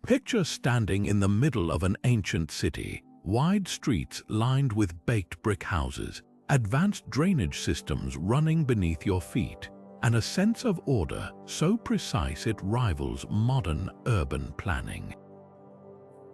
Picture standing in the middle of an ancient city, wide streets lined with baked brick houses, advanced drainage systems running beneath your feet, and a sense of order so precise it rivals modern urban planning.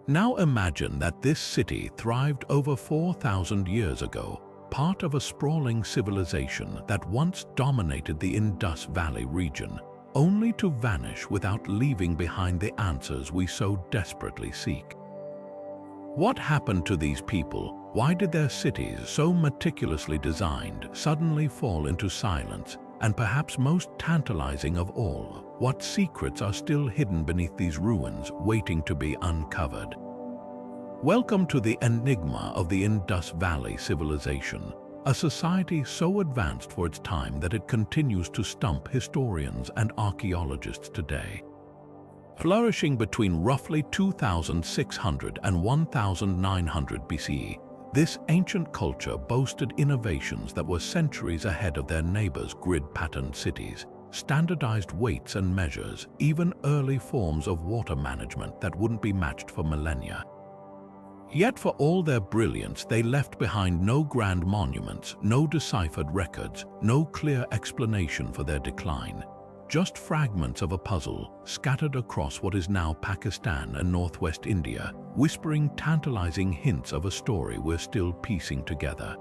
Now imagine that this city thrived over 4,000 years ago, part of a sprawling civilization that once dominated the Indus Valley region, only to vanish without leaving behind the answers we so desperately seek. What happened to these people? Why did their cities, so meticulously designed, suddenly fall into silence? And perhaps most tantalizing of all, what secrets are still hidden beneath these ruins, waiting to be uncovered? Welcome to the enigma of the Indus Valley Civilization, a society so advanced for its time that it continues to stump historians and archaeologists today. Flourishing between roughly 2600 and 1900 BCE, this ancient culture boasted innovations that were centuries ahead of their neighbors' grid-patterned cities, standardized weights and measures, even early forms of water management that wouldn't be matched for millennia. Yet for all their brilliance, they left behind no grand monuments, no deciphered records, no clear explanation for their decline. Just fragments of a puzzle scattered across what is now Pakistan and northwest India, whispering tantalizing hints of a story we're still piecing together.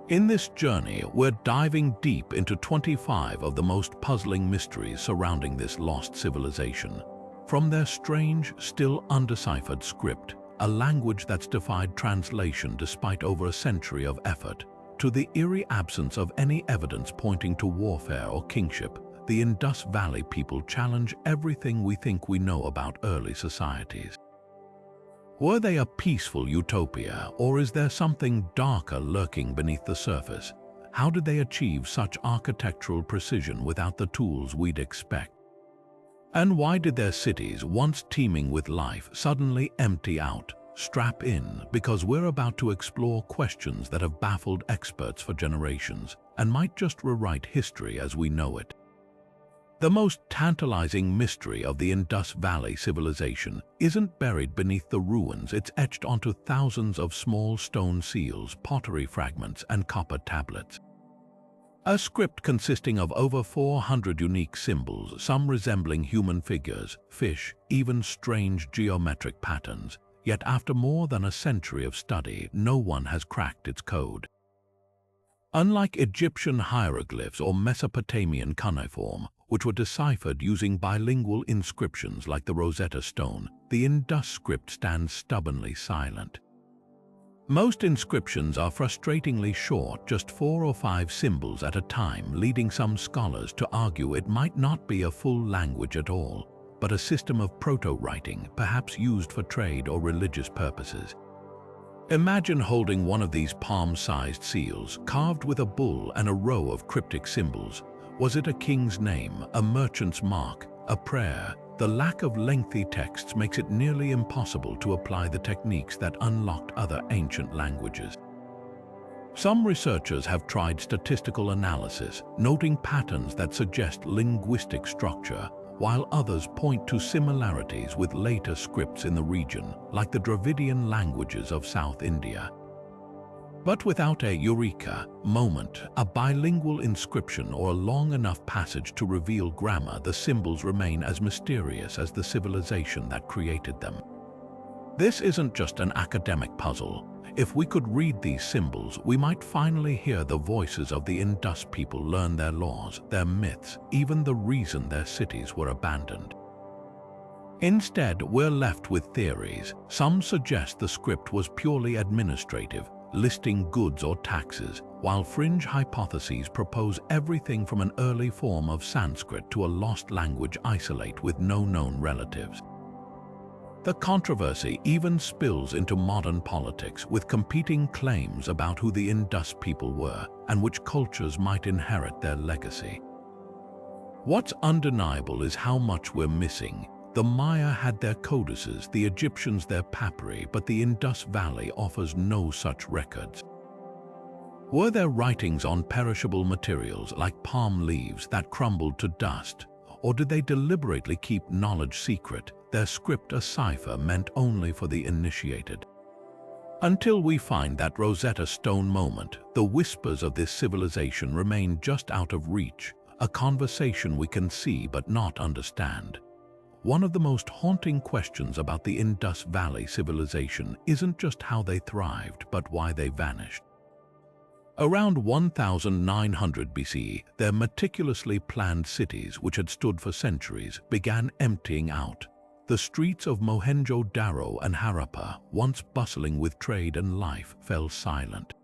In this journey, we're diving deep into 25 of the most puzzling mysteries surrounding this lost civilization. From their strange, still undeciphered script, a language that's defied translation despite over a century of effort, to the eerie absence of any evidence pointing to warfare or kingship, the Indus Valley people challenge everything we think we know about early societies. Were they a peaceful utopia, or is there something darker lurking beneath the surface? How did they achieve such architectural precision without the tools we'd expect? And why did their cities, once teeming with life, suddenly empty out? Strap in, because we're about to explore questions that have baffled experts for generations and might just rewrite history as we know it. The most tantalizing mystery of the Indus Valley Civilization isn't buried beneath the ruins, it's etched onto thousands of small stone seals, pottery fragments, and copper tablets. A script consisting of over 400 unique symbols, some resembling human figures, fish, even strange geometric patterns. Yet after more than a century of study, no one has cracked its code. Unlike Egyptian hieroglyphs or Mesopotamian cuneiform, which were deciphered using bilingual inscriptions like the Rosetta Stone, the Indus script stands stubbornly silent. Most inscriptions are frustratingly short, just 4 or 5 symbols at a time, leading some scholars to argue it might not be a full language at all, but a system of proto-writing, perhaps used for trade or religious purposes. Imagine holding one of these palm-sized seals, carved with a bull and a row of cryptic symbols. Was it a king's name, a merchant's mark, a prayer? The lack of lengthy texts makes it nearly impossible to apply the techniques that unlocked other ancient languages. Some researchers have tried statistical analysis, noting patterns that suggest linguistic structure, while others point to similarities with later scripts in the region, like the Dravidian languages of South India. But without a eureka moment, a bilingual inscription or a long enough passage to reveal grammar, the symbols remain as mysterious as the civilization that created them. This isn't just an academic puzzle. If we could read these symbols, we might finally hear the voices of the Indus people, learn their laws, their myths, even the reason their cities were abandoned. Instead, we're left with theories. Some suggest the script was purely administrative, listing goods or taxes, while fringe hypotheses propose everything from an early form of Sanskrit to a lost language isolate with no known relatives. The controversy even spills into modern politics, with competing claims about who the Indus people were and which cultures might inherit their legacy. What's undeniable is how much we're missing. The Maya had their codices, the Egyptians their papyri, but the Indus Valley offers no such records. Were there writings on perishable materials like palm leaves that crumbled to dust, or did they deliberately keep knowledge secret, their script a cipher meant only for the initiated. Until we find that Rosetta Stone moment, the whispers of this civilization remain just out of reach, a conversation we can see but not understand. One of the most haunting questions about the Indus Valley Civilization isn't just how they thrived, but why they vanished. Around 1900 BC, their meticulously planned cities, which had stood for centuries, began emptying out. The streets of Mohenjo Daro and Harappa, once bustling with trade and life, fell silent.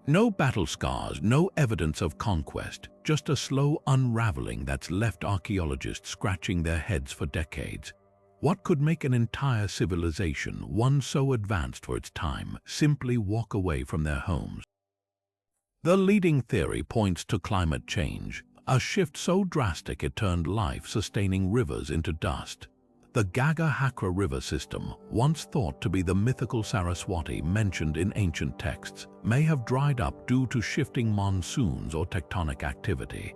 No battle scars, no evidence of conquest, just a slow unraveling that's left archaeologists scratching their heads for decades. What could make an entire civilization, one so advanced for its time, simply walk away from their homes? The leading theory points to climate change, a shift so drastic it turned life-sustaining rivers into dust. The Gagga-Hakra river system, once thought to be the mythical Saraswati mentioned in ancient texts, may have dried up due to shifting monsoons or tectonic activity.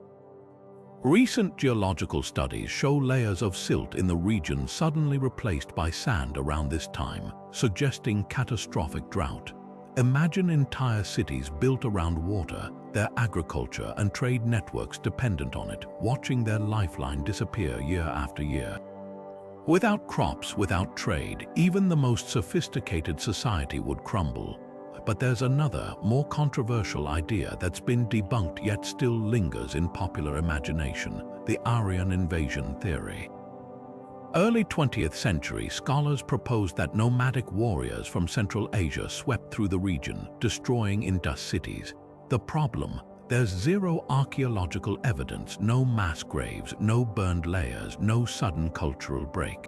Recent geological studies show layers of silt in the region suddenly replaced by sand around this time, suggesting catastrophic drought. Imagine entire cities built around water, their agriculture and trade networks dependent on it, watching their lifeline disappear year after year. Without crops, without trade, even the most sophisticated society would crumble. But there's another, more controversial idea that's been debunked yet still lingers in popular imagination: the Aryan invasion theory. Early 20th century scholars proposed that nomadic warriors from Central Asia swept through the region, destroying Indus cities. The problem: there's zero archaeological evidence, no mass graves, no burned layers, no sudden cultural break.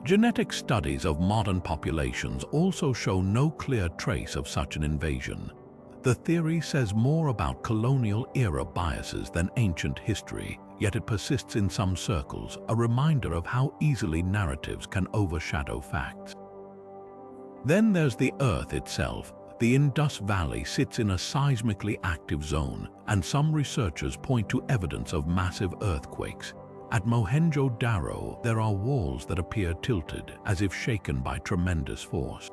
Genetic studies of modern populations also show no clear trace of such an invasion. The theory says more about colonial-era biases than ancient history, yet it persists in some circles, a reminder of how easily narratives can overshadow facts. Then there's the Earth itself. The Indus Valley sits in a seismically active zone, and some researchers point to evidence of massive earthquakes. At Mohenjo Daro, there are walls that appear tilted, as if shaken by tremendous force.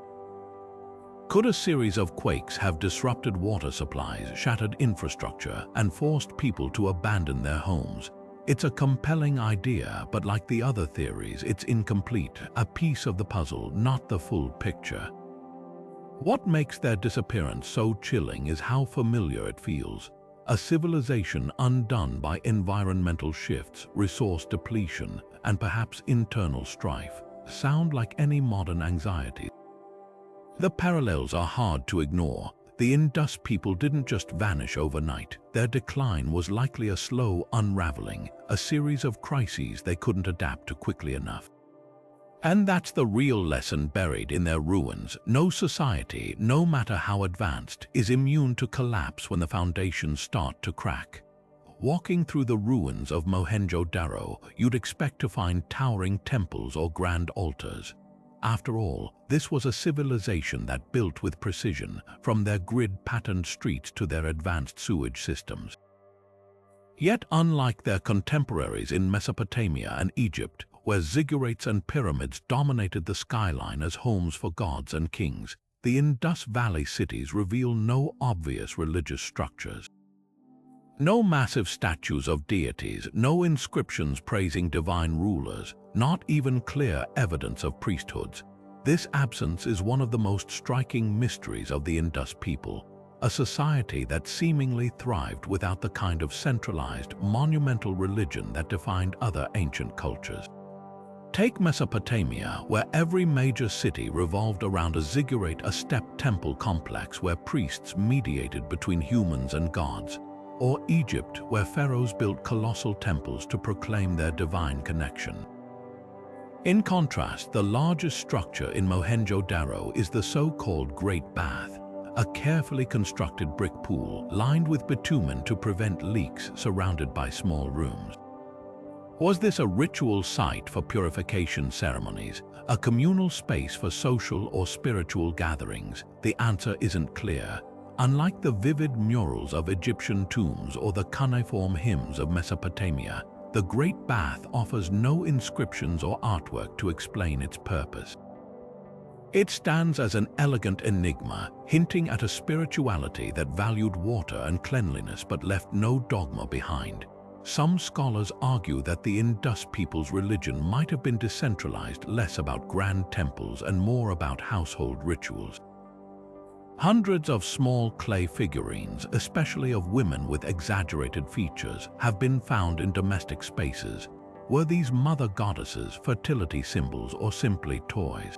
Could a series of quakes have disrupted water supplies, shattered infrastructure, and forced people to abandon their homes? It's a compelling idea, but like the other theories, it's incomplete, a piece of the puzzle, not the full picture. What makes their disappearance so chilling is how familiar it feels. A civilization undone by environmental shifts, resource depletion, and perhaps internal strife sound like any modern anxiety. The parallels are hard to ignore. The Indus people didn't just vanish overnight. Their decline was likely a slow unraveling, a series of crises they couldn't adapt to quickly enough. And that's the real lesson buried in their ruins. No society, no matter how advanced, is immune to collapse when the foundations start to crack. Walking through the ruins of Mohenjo Daro, you'd expect to find towering temples or grand altars. After all, this was a civilization that built with precision, from their grid-patterned streets to their advanced sewage systems. Yet unlike their contemporaries in Mesopotamia and Egypt, where ziggurats and pyramids dominated the skyline as homes for gods and kings, the Indus Valley cities reveal no obvious religious structures. No massive statues of deities, no inscriptions praising divine rulers, not even clear evidence of priesthoods. This absence is one of the most striking mysteries of the Indus people, a society that seemingly thrived without the kind of centralized, monumental religion that defined other ancient cultures. Take Mesopotamia, where every major city revolved around a ziggurat, a step temple complex where priests mediated between humans and gods. Or Egypt, where pharaohs built colossal temples to proclaim their divine connection. In contrast, the largest structure in Mohenjo Daro is the so-called Great Bath, a carefully constructed brick pool lined with bitumen to prevent leaks, surrounded by small rooms. Was this a ritual site for purification ceremonies, a communal space for social or spiritual gatherings? The answer isn't clear. Unlike the vivid murals of Egyptian tombs or the cuneiform hymns of Mesopotamia, the Great Bath offers no inscriptions or artwork to explain its purpose. It stands as an elegant enigma, hinting at a spirituality that valued water and cleanliness but left no dogma behind. Some scholars argue that the Indus people's religion might have been decentralized, less about grand temples and more about household rituals. Hundreds of small clay figurines, especially of women with exaggerated features, have been found in domestic spaces. Were these mother goddesses, fertility symbols, or simply toys?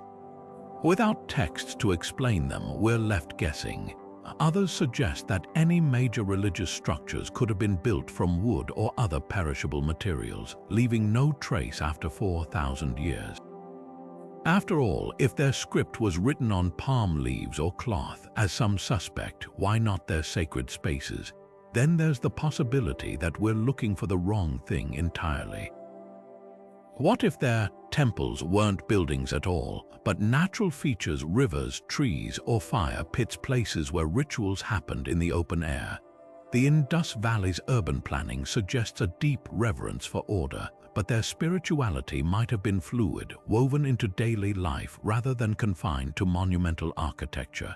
Without texts to explain them, we're left guessing. Others suggest that any major religious structures could have been built from wood or other perishable materials, leaving no trace after 4,000 years. After all, if their script was written on palm leaves or cloth, as some suspect, why not their sacred spaces? Then there's the possibility that we're looking for the wrong thing entirely. What if their temples weren't buildings at all, but natural features, rivers, trees, or fire pits, places where rituals happened in the open air? The Indus Valley's urban planning suggests a deep reverence for order, but their spirituality might have been fluid, woven into daily life rather than confined to monumental architecture.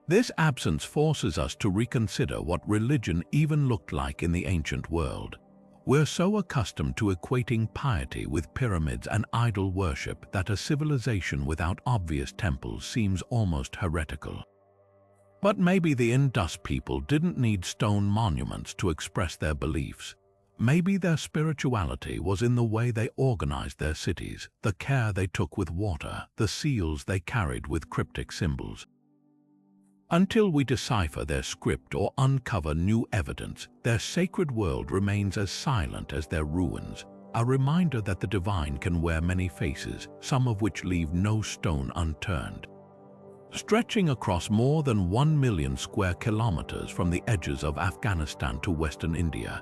This absence forces us to reconsider what religion even looked like in the ancient world. We're so accustomed to equating piety with pyramids and idol worship that a civilization without obvious temples seems almost heretical. But maybe the Indus people didn't need stone monuments to express their beliefs. Maybe their spirituality was in the way they organized their cities, the care they took with water, the seals they carried with cryptic symbols. Until we decipher their script or uncover new evidence, their sacred world remains as silent as their ruins, a reminder that the divine can wear many faces, some of which leave no stone unturned. Stretching across more than 1 million square kilometers from the edges of Afghanistan to western India,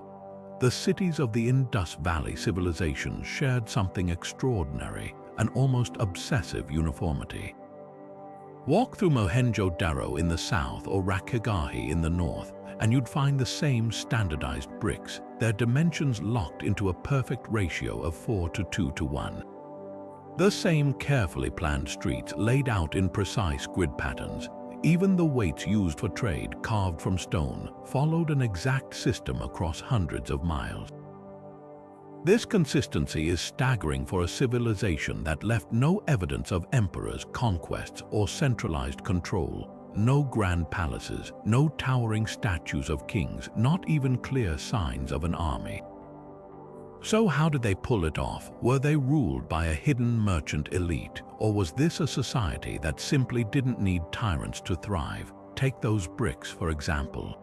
the cities of the Indus Valley Civilization shared something extraordinary, an almost obsessive uniformity. Walk through Mohenjo Daro in the south or Rakhigarhi in the north, and you'd find the same standardized bricks, their dimensions locked into a perfect ratio of 4:2:1. The same carefully planned streets laid out in precise grid patterns. Even the weights used for trade, carved from stone, followed an exact system across hundreds of miles. This consistency is staggering for a civilization that left no evidence of emperors, conquests, or centralized control. No grand palaces, no towering statues of kings, not even clear signs of an army. So how did they pull it off? Were they ruled by a hidden merchant elite, or was this a society that simply didn't need tyrants to thrive? Take those bricks, for example.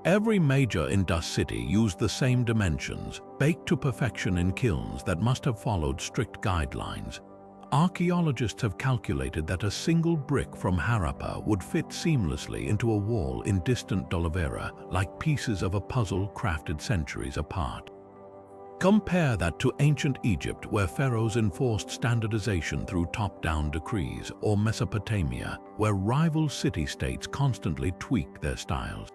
Every major Indus city used the same dimensions, baked to perfection in kilns that must have followed strict guidelines. Archaeologists have calculated that a single brick from Harappan would fit seamlessly into a wall in distant Dolavera, like pieces of a puzzle crafted centuries apart. Compare that to ancient Egypt, where pharaohs enforced standardization through top-down decrees, or Mesopotamia, where rival city-states constantly tweaked their styles.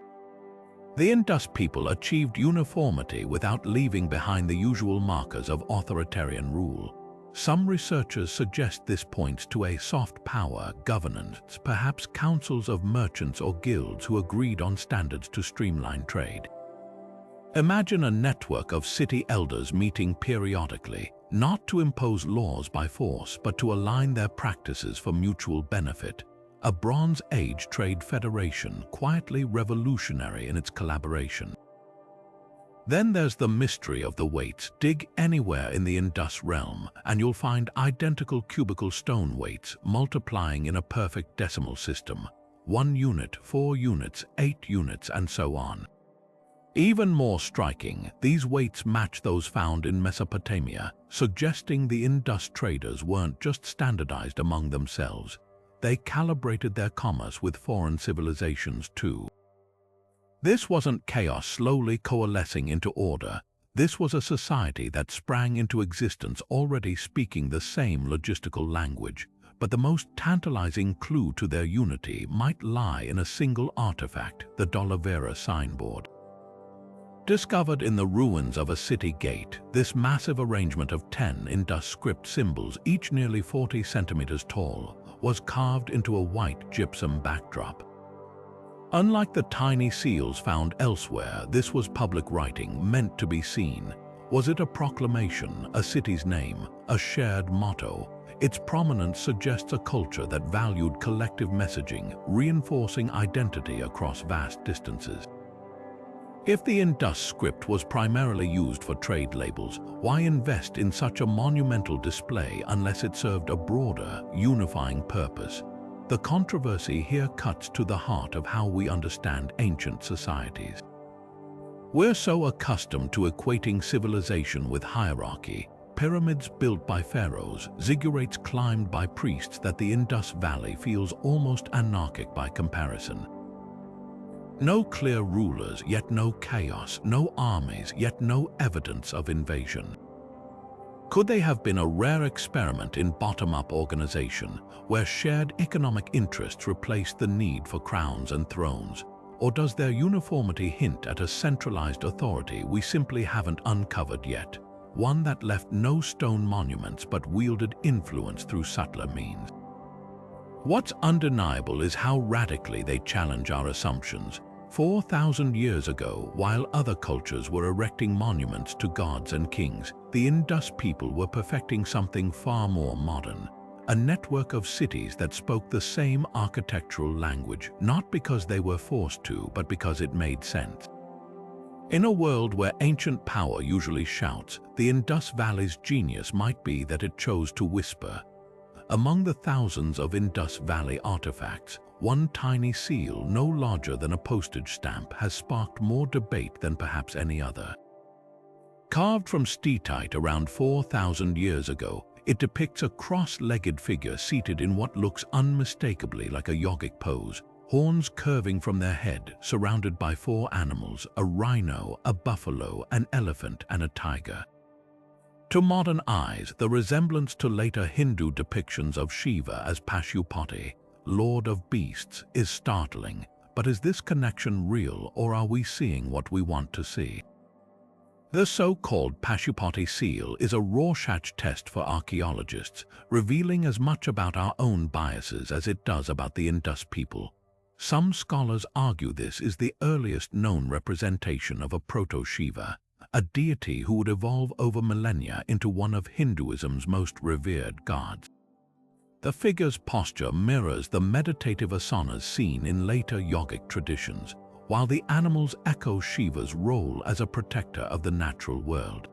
The Indus people achieved uniformity without leaving behind the usual markers of authoritarian rule. Some researchers suggest this points to a soft power governance, perhaps councils of merchants or guilds who agreed on standards to streamline trade. Imagine a network of city elders meeting periodically, not to impose laws by force, but to align their practices for mutual benefit. A Bronze Age trade federation, quietly revolutionary in its collaboration. Then there's the mystery of the weights. Dig anywhere in the Indus realm, and you'll find identical cubical stone weights multiplying in a perfect decimal system. 1 unit, 4 units, 8 units, and so on. Even more striking, these weights match those found in Mesopotamia, suggesting the Indus traders weren't just standardized among themselves. They calibrated their commerce with foreign civilizations too. This wasn't chaos slowly coalescing into order. This was a society that sprang into existence already speaking the same logistical language. But the most tantalizing clue to their unity might lie in a single artifact, the Dolavera signboard. Discovered in the ruins of a city gate, this massive arrangement of 10 Indus script symbols, each nearly 40 centimeters tall, was carved into a white gypsum backdrop. Unlike the tiny seals found elsewhere, this was public writing meant to be seen. Was it a proclamation, a city's name, a shared motto? Its prominence suggests a culture that valued collective messaging, reinforcing identity across vast distances. If the Indus script was primarily used for trade labels, why invest in such a monumental display unless it served a broader, unifying purpose? The controversy here cuts to the heart of how we understand ancient societies. We're so accustomed to equating civilization with hierarchy, pyramids built by pharaohs, ziggurats climbed by priests, that the Indus Valley feels almost anarchic by comparison. No clear rulers, yet no chaos, no armies, yet no evidence of invasion. Could they have been a rare experiment in bottom-up organization, where shared economic interests replaced the need for crowns and thrones? Or does their uniformity hint at a centralized authority we simply haven't uncovered yet, one that left no stone monuments but wielded influence through subtler means? What's undeniable is how radically they challenge our assumptions. 4,000 years ago, while other cultures were erecting monuments to gods and kings, the Indus people were perfecting something far more modern. A network of cities that spoke the same architectural language, not because they were forced to, but because it made sense. In a world where ancient power usually shouts, the Indus Valley's genius might be that it chose to whisper. Among the thousands of Indus Valley artifacts, one tiny seal, no larger than a postage stamp, has sparked more debate than perhaps any other. Carved from steatite around 4,000 years ago, it depicts a cross-legged figure seated in what looks unmistakably like a yogic pose, horns curving from their head, surrounded by 4 animals: a rhino, a buffalo, an elephant, and a tiger. To modern eyes, the resemblance to later Hindu depictions of Shiva as Pashupati, Lord of Beasts, is startling. But is this connection real, or are we seeing what we want to see? The so-called Pashupati seal is a Rorschach test for archaeologists, revealing as much about our own biases as it does about the Indus people. Some scholars argue this is the earliest known representation of a proto-Shiva, a deity who would evolve over millennia into one of Hinduism's most revered gods. The figure's posture mirrors the meditative asanas seen in later yogic traditions, while the animals echo Shiva's role as a protector of the natural world.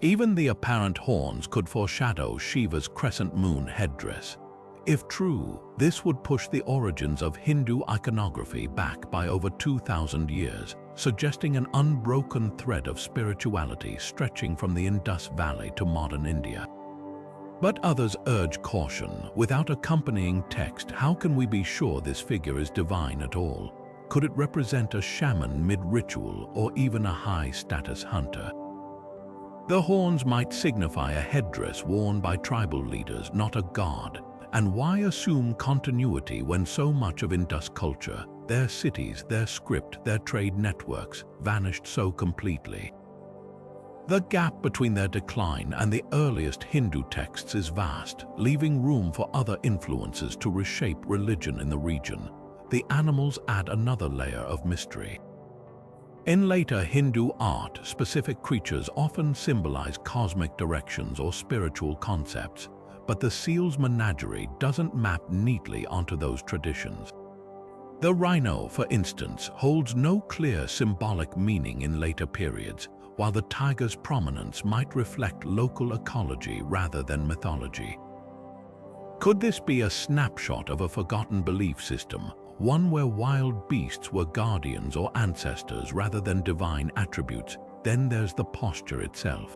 Even the apparent horns could foreshadow Shiva's crescent moon headdress. If true, this would push the origins of Hindu iconography back by over 2,000 years, suggesting an unbroken thread of spirituality stretching from the Indus Valley to modern India. But others urge caution. Without accompanying text, how can we be sure this figure is divine at all? Could it represent a shaman mid-ritual or even a high-status hunter? The horns might signify a headdress worn by tribal leaders, not a god. And why assume continuity when so much of Indus culture, their cities, their script, their trade networks, vanished so completely? The gap between their decline and the earliest Hindu texts is vast, leaving room for other influences to reshape religion in the region. The animals add another layer of mystery. In later Hindu art, specific creatures often symbolize cosmic directions or spiritual concepts, but the seal's menagerie doesn't map neatly onto those traditions. The rhino, for instance, holds no clear symbolic meaning in later periods, while the tiger's prominence might reflect local ecology rather than mythology. Could this be a snapshot of a forgotten belief system, one where wild beasts were guardians or ancestors rather than divine attributes? Then there's the posture itself.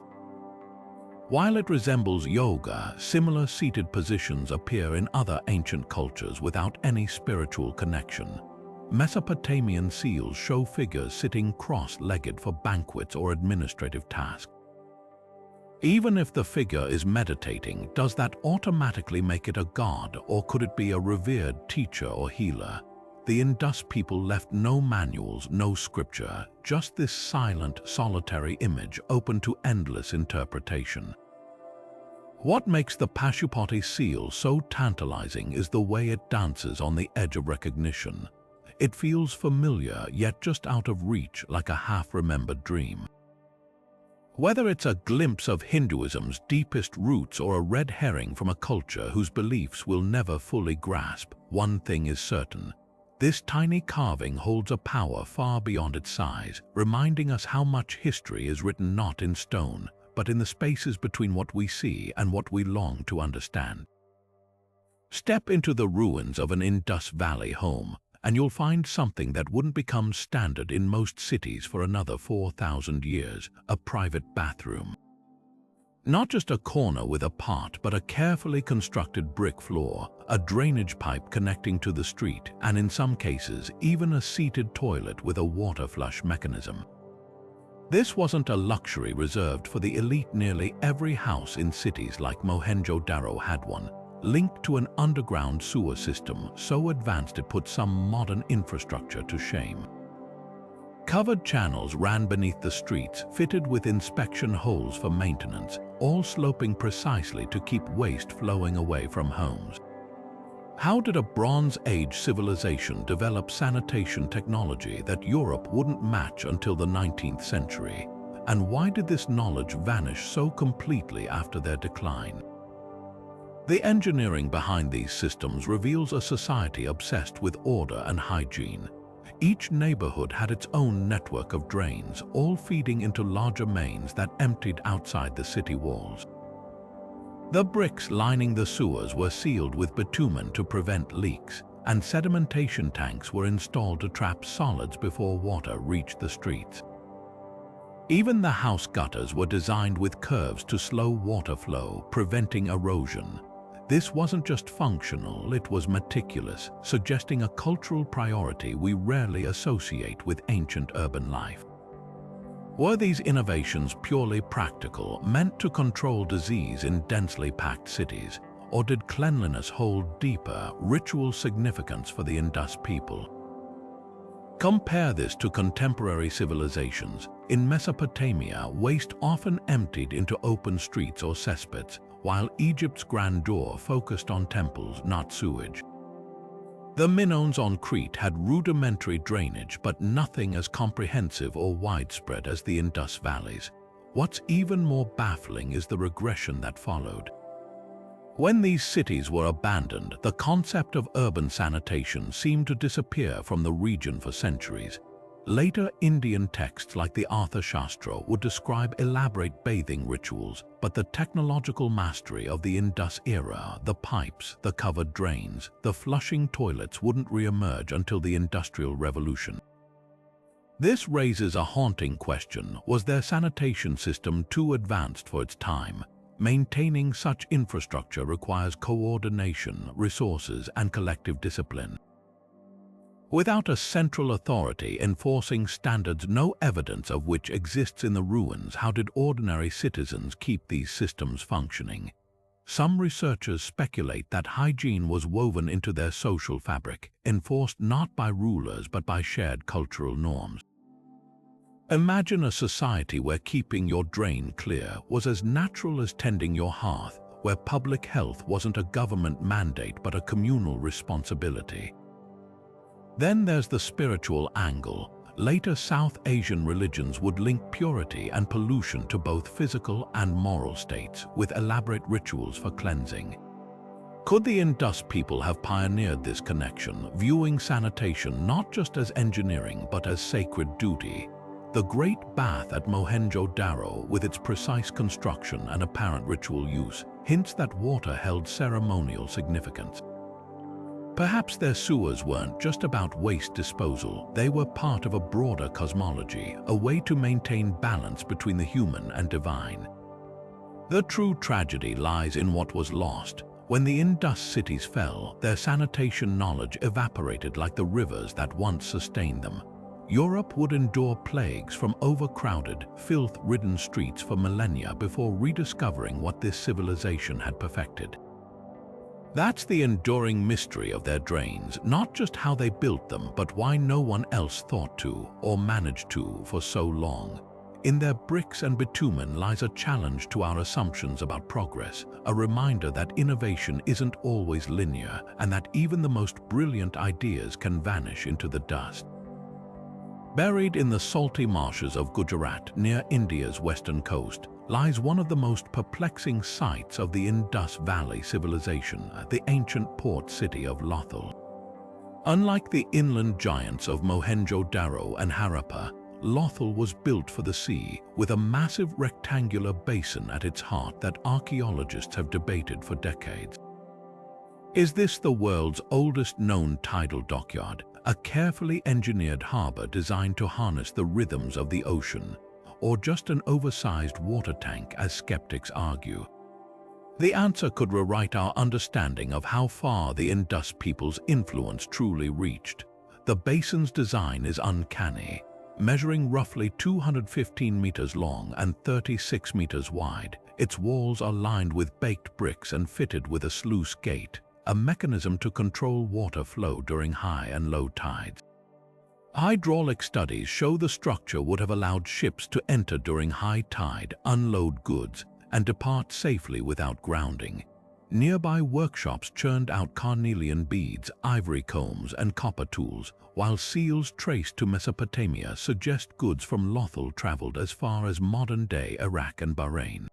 While it resembles yoga, similar seated positions appear in other ancient cultures without any spiritual connection. Mesopotamian seals show figures sitting cross-legged for banquets or administrative tasks. Even if the figure is meditating, does that automatically make it a god, or could it be a revered teacher or healer? the Indus people left no manuals, no scripture, just this silent, solitary image open to endless interpretation. What makes the Pashupati seal so tantalizing is the way it dances on the edge of recognition. It feels familiar, yet just out of reach, like a half-remembered dream. Whether it's a glimpse of Hinduism's deepest roots or a red herring from a culture whose beliefs we'll never fully grasp, one thing is certain. This tiny carving holds a power far beyond its size, reminding us how much history is written not in stone, but in the spaces between what we see and what we long to understand. Step into the ruins of an Indus Valley home, and you'll find something that wouldn't become standard in most cities for another 4,000 years, a private bathroom. Not just a corner with a pot, but a carefully constructed brick floor, a drainage pipe connecting to the street, and in some cases, even a seated toilet with a water flush mechanism. This wasn't a luxury reserved for the elite. Nearly every house in cities like Mohenjo Daro had one, linked to an underground sewer system so advanced it put some modern infrastructure to shame. Covered channels ran beneath the streets, fitted with inspection holes for maintenance, all sloping precisely to keep waste flowing away from homes. How did a Bronze Age civilization develop sanitation technology that Europe wouldn't match until the 19th century? And why did this knowledge vanish so completely after their decline? The engineering behind these systems reveals a society obsessed with order and hygiene. Each neighborhood had its own network of drains, all feeding into larger mains that emptied outside the city walls. The bricks lining the sewers were sealed with bitumen to prevent leaks, and sedimentation tanks were installed to trap solids before water reached the streets. Even the house gutters were designed with curves to slow water flow, preventing erosion. This wasn't just functional, it was meticulous, suggesting a cultural priority we rarely associate with ancient urban life. Were these innovations purely practical, meant to control disease in densely packed cities, or did cleanliness hold deeper, ritual significance for the Indus people? Compare this to contemporary civilizations. In Mesopotamia, waste often emptied into open streets or cesspits, while Egypt's grandeur focused on temples, not sewage. The Minoans on Crete had rudimentary drainage, but nothing as comprehensive or widespread as the Indus valleys. What's even more baffling is the regression that followed. When these cities were abandoned, the concept of urban sanitation seemed to disappear from the region for centuries. Later Indian texts like the Artha Shastra would describe elaborate bathing rituals, but the technological mastery of the Indus era, the pipes, the covered drains, the flushing toilets wouldn't re-emerge until the Industrial Revolution. This raises a haunting question: was their sanitation system too advanced for its time? Maintaining such infrastructure requires coordination, resources, and collective discipline. Without a central authority enforcing standards, no evidence of which exists in the ruins, how did ordinary citizens keep these systems functioning? Some researchers speculate that hygiene was woven into their social fabric, enforced not by rulers but by shared cultural norms. Imagine a society where keeping your drain clear was as natural as tending your hearth, where public health wasn't a government mandate but a communal responsibility. Then there's the spiritual angle. Later South Asian religions would link purity and pollution to both physical and moral states, with elaborate rituals for cleansing. Could the Indus people have pioneered this connection, viewing sanitation not just as engineering but as sacred duty? The Great Bath at Mohenjo Daro, with its precise construction and apparent ritual use, hints that water held ceremonial significance. Perhaps their sewers weren't just about waste disposal, they were part of a broader cosmology, a way to maintain balance between the human and divine. The true tragedy lies in what was lost. When the Indus cities fell, their sanitation knowledge evaporated like the rivers that once sustained them. Europe would endure plagues from overcrowded, filth-ridden streets for millennia before rediscovering what this civilization had perfected. That's the enduring mystery of their drains, not just how they built them, but why no one else thought to or managed to for so long. In their bricks and bitumen lies a challenge to our assumptions about progress, a reminder that innovation isn't always linear and that even the most brilliant ideas can vanish into the dust. Buried in the salty marshes of Gujarat near India's western coast lies one of the most perplexing sights of the Indus Valley Civilization, the ancient port city of Lothal. Unlike the inland giants of Mohenjo Daro and Harappan, Lothal was built for the sea, with a massive rectangular basin at its heart that archaeologists have debated for decades. Is this the world's oldest known tidal dockyard, a carefully engineered harbor designed to harness the rhythms of the ocean, or just an oversized water tank, as skeptics argue? The answer could rewrite our understanding of how far the Indus people's influence truly reached. The basin's design is uncanny. Measuring roughly 215 meters long and 36 meters wide, its walls are lined with baked bricks and fitted with a sluice gate, a mechanism to control water flow during high and low tides. Hydraulic studies show the structure would have allowed ships to enter during high tide, unload goods, and depart safely without grounding. Nearby workshops churned out carnelian beads, ivory combs, and copper tools, while seals traced to Mesopotamia suggest goods from Lothal traveled as far as modern-day Iraq and Bahrain.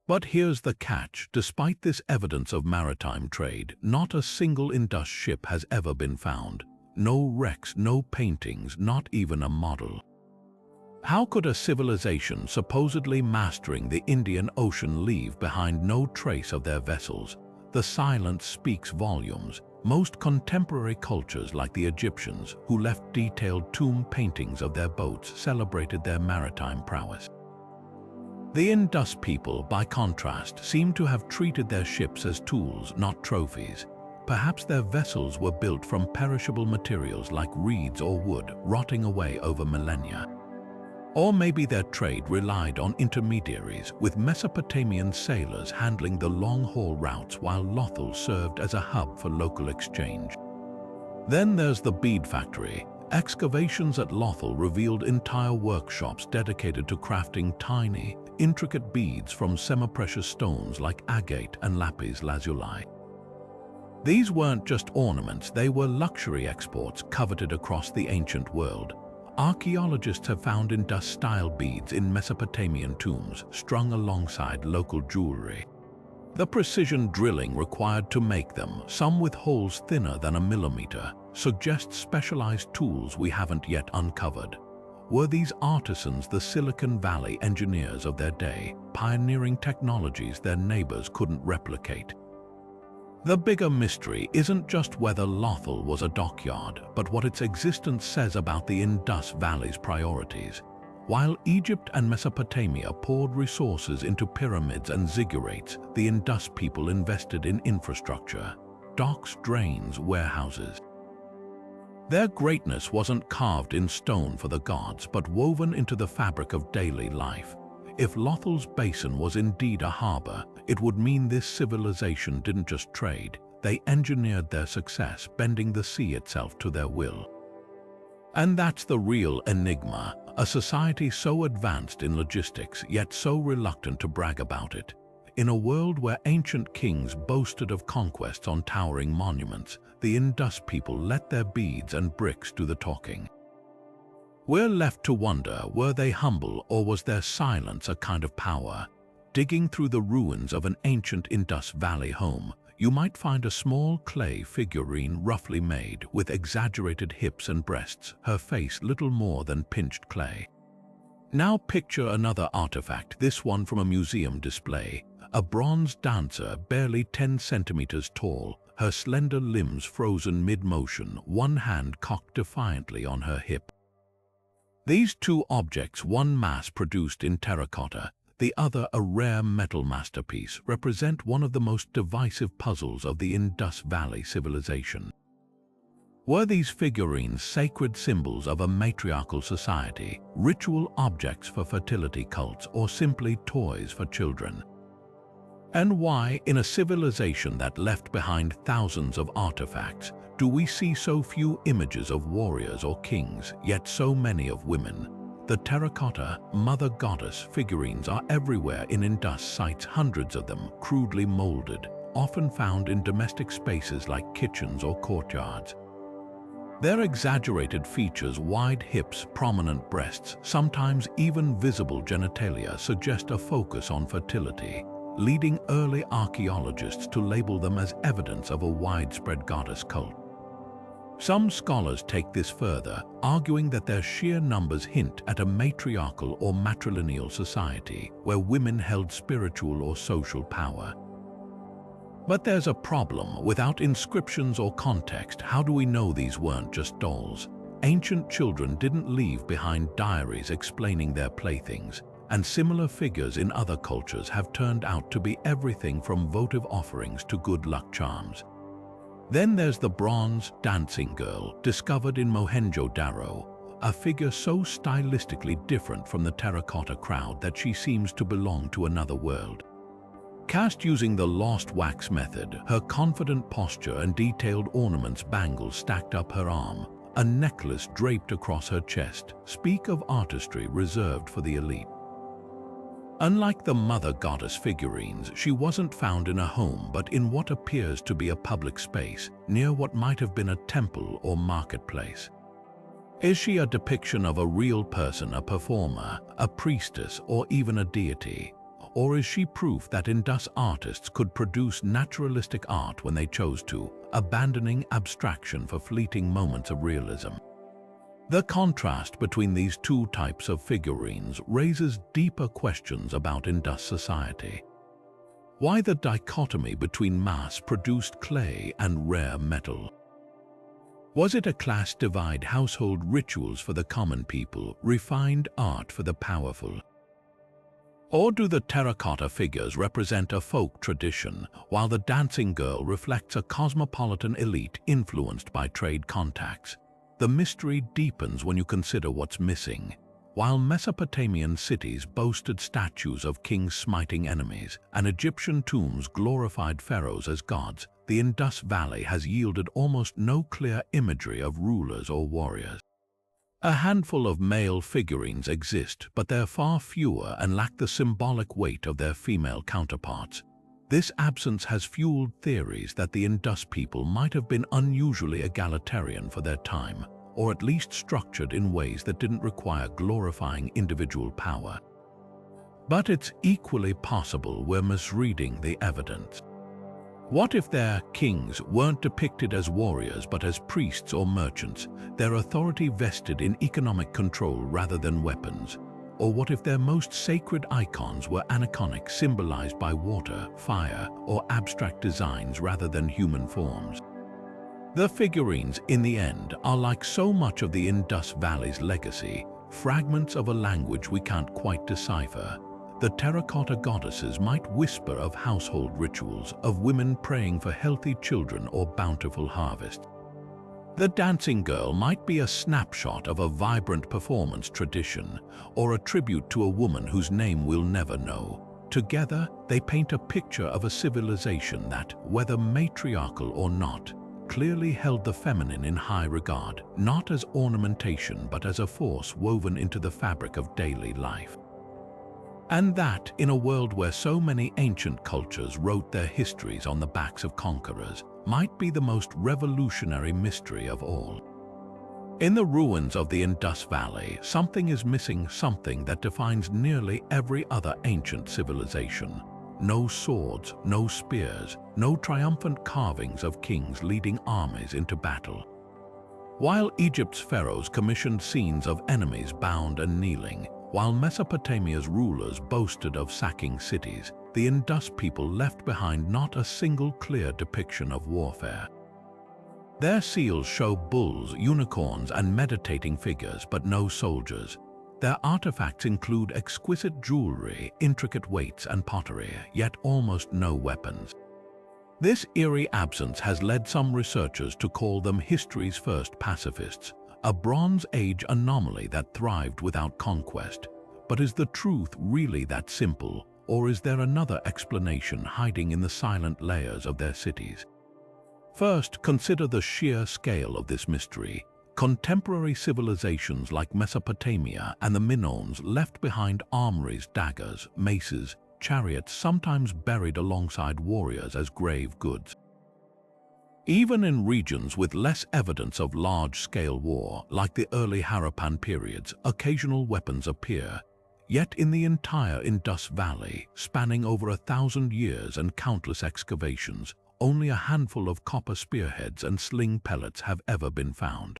But here's the catch: despite this evidence of maritime trade, not a single Indus ship has ever been found. No wrecks, no paintings, not even a model. How could a civilization supposedly mastering the Indian Ocean leave behind no trace of their vessels? The silence speaks volumes. Most contemporary cultures, like the Egyptians, who left detailed tomb paintings of their boats, celebrated their maritime prowess. The Indus people, by contrast, seem to have treated their ships as tools, not trophies. Perhaps their vessels were built from perishable materials like reeds or wood, rotting away over millennia. Or maybe their trade relied on intermediaries, with Mesopotamian sailors handling the long-haul routes while Lothal served as a hub for local exchange. Then there's the bead factory. Excavations at Lothal revealed entire workshops dedicated to crafting tiny, intricate beads from semi-precious stones like agate and lapis lazuli. These weren't just ornaments, they were luxury exports coveted across the ancient world. Archaeologists have found Indus-style beads in Mesopotamian tombs, strung alongside local jewelry. The precision drilling required to make them, some with holes thinner than a millimeter, suggests specialized tools we haven't yet uncovered. Were these artisans the Silicon Valley engineers of their day, pioneering technologies their neighbors couldn't replicate? The bigger mystery isn't just whether Lothal was a dockyard, but what its existence says about the Indus Valley's priorities. While Egypt and Mesopotamia poured resources into pyramids and ziggurats, the Indus people invested in infrastructure: docks, drains, warehouses. Their greatness wasn't carved in stone for the gods, but woven into the fabric of daily life. If Lothal's basin was indeed a harbor, it would mean this civilization didn't just trade, they engineered their success, bending the sea itself to their will. And that's the real enigma, a society so advanced in logistics, yet so reluctant to brag about it. In a world where ancient kings boasted of conquests on towering monuments, the Indus people let their beads and bricks do the talking. We're left to wonder, were they humble, or was their silence a kind of power? Digging through the ruins of an ancient Indus Valley home, you might find a small clay figurine roughly made, with exaggerated hips and breasts, her face little more than pinched clay. Now picture another artifact, this one from a museum display. A bronze dancer, barely 10 centimeters tall, her slender limbs frozen mid-motion, one hand cocked defiantly on her hip. These two objects, one mass-produced in terracotta, the other a rare metal masterpiece, represent one of the most divisive puzzles of the Indus Valley Civilization. Were these figurines sacred symbols of a matriarchal society, ritual objects for fertility cults, or simply toys for children? And why, in a civilization that left behind thousands of artifacts, do we see so few images of warriors or kings, yet so many of women? The terracotta mother goddess figurines are everywhere in Indus sites, hundreds of them, crudely molded, often found in domestic spaces like kitchens or courtyards. Their exaggerated features, wide hips, prominent breasts, sometimes even visible genitalia, suggest a focus on fertility, leading early archaeologists to label them as evidence of a widespread goddess cult. Some scholars take this further, arguing that their sheer numbers hint at a matriarchal or matrilineal society where women held spiritual or social power. But there's a problem. Without inscriptions or context, how do we know these weren't just dolls? Ancient children didn't leave behind diaries explaining their playthings, and similar figures in other cultures have turned out to be everything from votive offerings to good luck charms. Then there's the bronze dancing girl, discovered in Mohenjo Daro, a figure so stylistically different from the terracotta crowd that she seems to belong to another world. Cast using the lost wax method, her confident posture and detailed ornaments, bangles stacked up her arm, a necklace draped across her chest, speak of artistry reserved for the elite. Unlike the mother goddess figurines, she wasn't found in a home but in what appears to be a public space, near what might have been a temple or marketplace. Is she a depiction of a real person, a performer, a priestess, or even a deity? Or is she proof that Indus artists could produce naturalistic art when they chose to, abandoning abstraction for fleeting moments of realism? The contrast between these two types of figurines raises deeper questions about Indus society. Why the dichotomy between mass-produced clay and rare metal? Was it a class divide, household rituals for the common people, refined art for the powerful? Or do the terracotta figures represent a folk tradition, while the dancing girl reflects a cosmopolitan elite influenced by trade contacts? The mystery deepens when you consider what's missing. While Mesopotamian cities boasted statues of kings smiting enemies, and Egyptian tombs glorified pharaohs as gods, the Indus Valley has yielded almost no clear imagery of rulers or warriors. A handful of male figurines exist, but they're far fewer and lack the symbolic weight of their female counterparts. This absence has fueled theories that the Indus people might have been unusually egalitarian for their time, or at least structured in ways that didn't require glorifying individual power. But it's equally possible we're misreading the evidence. What if their kings weren't depicted as warriors but as priests or merchants, their authority vested in economic control rather than weapons? Or what if their most sacred icons were aniconic, symbolized by water, fire, or abstract designs rather than human forms? The figurines, in the end, are like so much of the Indus Valley's legacy, fragments of a language we can't quite decipher. The terracotta goddesses might whisper of household rituals, of women praying for healthy children or bountiful harvests. The dancing girl might be a snapshot of a vibrant performance tradition, or a tribute to a woman whose name we'll never know. Together, they paint a picture of a civilization that, whether matriarchal or not, clearly held the feminine in high regard, not as ornamentation but as a force woven into the fabric of daily life. And that, in a world where so many ancient cultures wrote their histories on the backs of conquerors, might be the most revolutionary mystery of all. In the ruins of the Indus Valley, something is missing, something that defines nearly every other ancient civilization. No swords, no spears, no triumphant carvings of kings leading armies into battle. While Egypt's pharaohs commissioned scenes of enemies bound and kneeling, while Mesopotamia's rulers boasted of sacking cities, the Indus people left behind not a single clear depiction of warfare. Their seals show bulls, unicorns, and meditating figures, but no soldiers. Their artifacts include exquisite jewelry, intricate weights, and pottery, yet almost no weapons. This eerie absence has led some researchers to call them history's first pacifists, a Bronze Age anomaly that thrived without conquest. But is the truth really that simple? or is there another explanation hiding in the silent layers of their cities? First, consider the sheer scale of this mystery. Contemporary civilizations like Mesopotamia and the Minoans left behind armories, daggers, maces, chariots, sometimes buried alongside warriors as grave goods. Even in regions with less evidence of large-scale war, like the early Harappan periods, occasional weapons appear. Yet in the entire Indus Valley, spanning over 1,000 years and countless excavations, only a handful of copper spearheads and sling pellets have ever been found.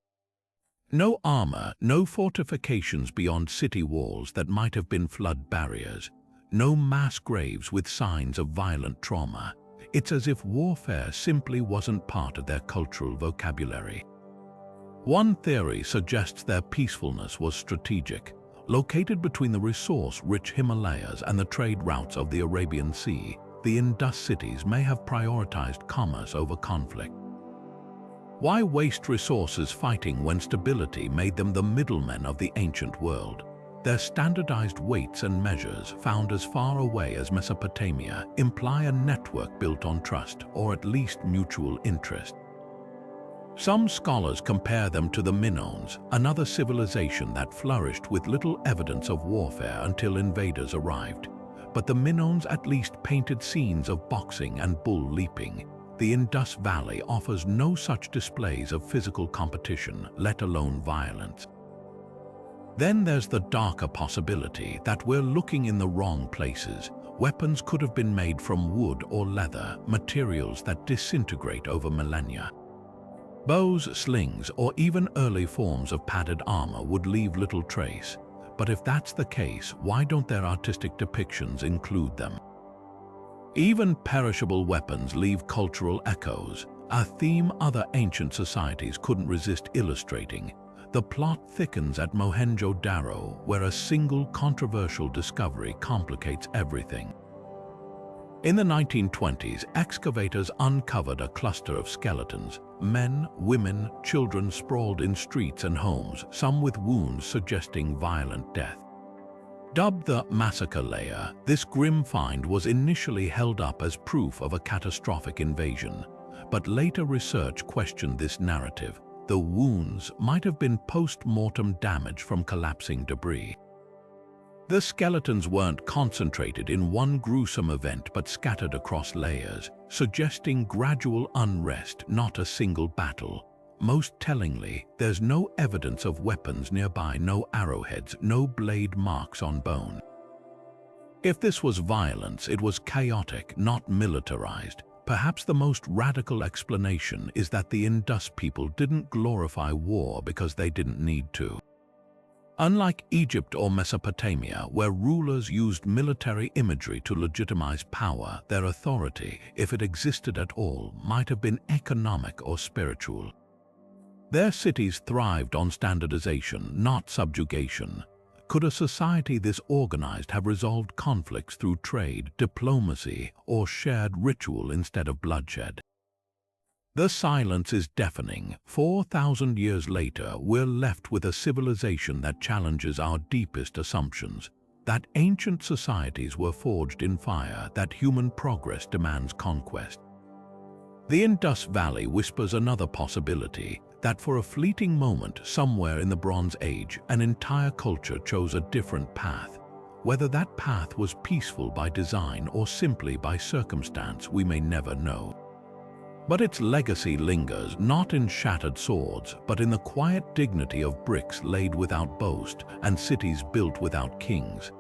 No armor, no fortifications beyond city walls that might have been flood barriers, no mass graves with signs of violent trauma. It's as if warfare simply wasn't part of their cultural vocabulary. One theory suggests their peacefulness was strategic. Located between the resource-rich Himalayas and the trade routes of the Arabian Sea, the Indus cities may have prioritized commerce over conflict. Why waste resources fighting when stability made them the middlemen of the ancient world? Their standardized weights and measures, found as far away as Mesopotamia, imply a network built on trust, or at least mutual interest. Some scholars compare them to the Minoans, another civilization that flourished with little evidence of warfare until invaders arrived. But the Minoans at least painted scenes of boxing and bull leaping. The Indus Valley offers no such displays of physical competition, let alone violence. Then there's the darker possibility that we're looking in the wrong places. Weapons could have been made from wood or leather, materials that disintegrate over millennia. Bows, slings, or even early forms of padded armor would leave little trace. But if that's the case, why don't their artistic depictions include them? Even perishable weapons leave cultural echoes, a theme other ancient societies couldn't resist illustrating. The plot thickens at Mohenjo Daro, where a single controversial discovery complicates everything. In the 1920s, excavators uncovered a cluster of skeletons. Men, women, children sprawled in streets and homes, some with wounds suggesting violent death. Dubbed the massacre layer, this grim find was initially held up as proof of a catastrophic invasion, but later research questioned this narrative. The wounds might have been post-mortem damage from collapsing debris. The skeletons weren't concentrated in one gruesome event but scattered across layers, suggesting gradual unrest, not a single battle. Most tellingly, there's no evidence of weapons nearby, no arrowheads, no blade marks on bone. If this was violence, it was chaotic, not militarized. Perhaps the most radical explanation is that the Indus people didn't glorify war because they didn't need to. Unlike Egypt or Mesopotamia, where rulers used military imagery to legitimize power, their authority, if it existed at all, might have been economic or spiritual. Their cities thrived on standardization, not subjugation. Could a society this organized have resolved conflicts through trade, diplomacy, or shared ritual instead of bloodshed? The silence is deafening. 4,000 years later, we're left with a civilization that challenges our deepest assumptions. That ancient societies were forged in fire, that human progress demands conquest. The Indus Valley whispers another possibility, that for a fleeting moment somewhere in the Bronze Age, an entire culture chose a different path. Whether that path was peaceful by design or simply by circumstance, we may never know. But its legacy lingers, not in shattered swords, but in the quiet dignity of bricks laid without boast and cities built without kings.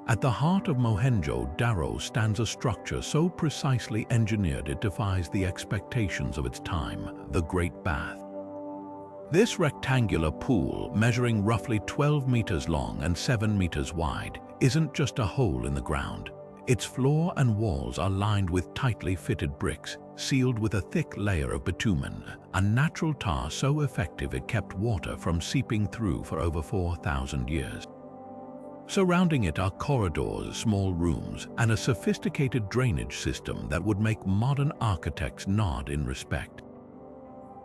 At the heart of Mohenjo Daro stands a structure so precisely engineered it defies the expectations of its time, the Great Bath. This rectangular pool, measuring roughly 12 meters long and 7 meters wide, isn't just a hole in the ground. Its floor and walls are lined with tightly fitted bricks, sealed with a thick layer of bitumen, a natural tar so effective it kept water from seeping through for over 4,000 years. Surrounding it are corridors, small rooms, and a sophisticated drainage system that would make modern architects nod in respect.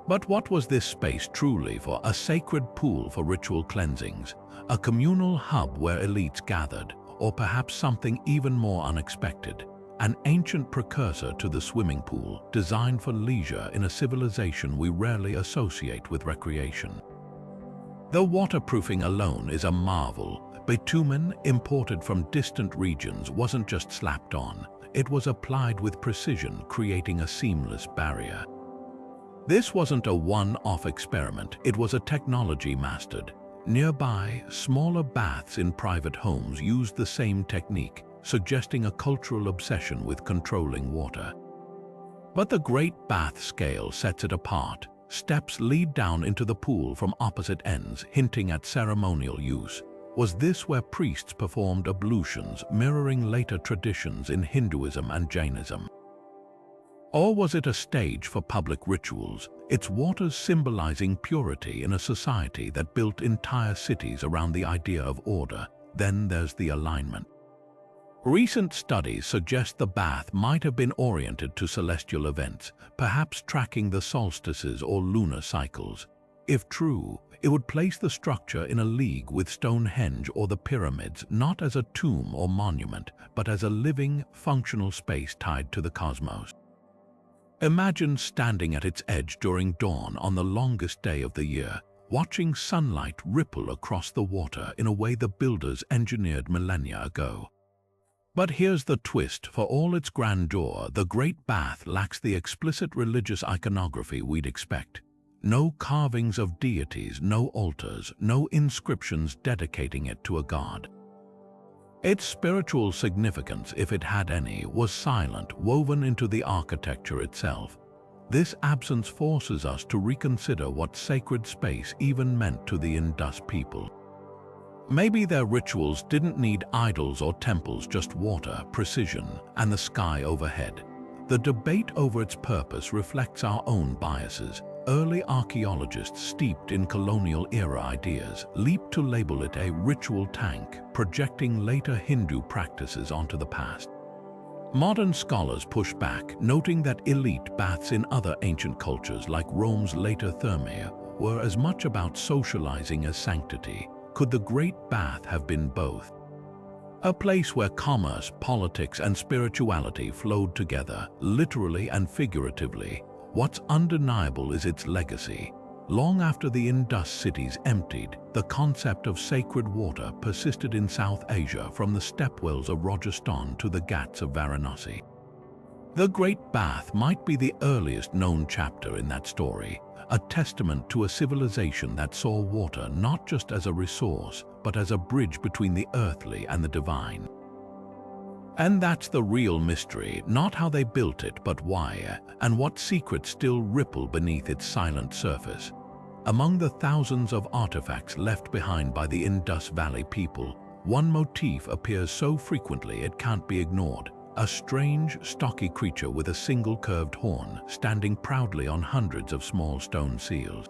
But what was this space truly? For a sacred pool for ritual cleansings, a communal hub where elites gathered, or perhaps something even more unexpected, an ancient precursor to the swimming pool designed for leisure in a civilization we rarely associate with recreation. Though waterproofing alone is a marvel, bitumen imported from distant regions wasn't just slapped on, it was applied with precision, creating a seamless barrier. This wasn't a one-off experiment, it was a technology mastered. Nearby, smaller baths in private homes used the same technique, suggesting a cultural obsession with controlling water. But the Great Bath scale sets it apart. Steps lead down into the pool from opposite ends, hinting at ceremonial use. Was this where priests performed ablutions, mirroring later traditions in Hinduism and Jainism? Or was it a stage for public rituals, its waters symbolizing purity in a society that built entire cities around the idea of order? Then there's the alignment. Recent studies suggest the bath might have been oriented to celestial events, perhaps tracking the solstices or lunar cycles. If true, it would place the structure in a league with Stonehenge or the pyramids, not as a tomb or monument, but as a living, functional space tied to the cosmos. Imagine standing at its edge during dawn on the longest day of the year, watching sunlight ripple across the water in a way the builders engineered millennia ago. But here's the twist: for all its grandeur, the Great Bath lacks the explicit religious iconography we'd expect. No carvings of deities, no altars, no inscriptions dedicating it to a god. Its spiritual significance, if it had any, was silent, woven into the architecture itself. This absence forces us to reconsider what sacred space even meant to the Indus people. Maybe their rituals didn't need idols or temples, just water, precision, and the sky overhead. The debate over its purpose reflects our own biases. Early archaeologists steeped in colonial-era ideas leaped to label it a ritual tank, projecting later Hindu practices onto the past. Modern scholars push back, noting that elite baths in other ancient cultures like Rome's later Thermae were as much about socializing as sanctity. Could the Great Bath have been both? A place where commerce, politics, and spirituality flowed together, literally and figuratively. What's undeniable is its legacy. Long after the Indus cities emptied, the concept of sacred water persisted in South Asia, from the stepwells of Rajasthan to the Ghats of Varanasi. The Great Bath might be the earliest known chapter in that story, a testament to a civilization that saw water not just as a resource, but as a bridge between the earthly and the divine. And that's the real mystery, not how they built it, but why, and what secrets still ripple beneath its silent surface. Among the thousands of artifacts left behind by the Indus Valley people, one motif appears so frequently it can't be ignored: a strange, stocky creature with a single curved horn, standing proudly on hundreds of small stone seals.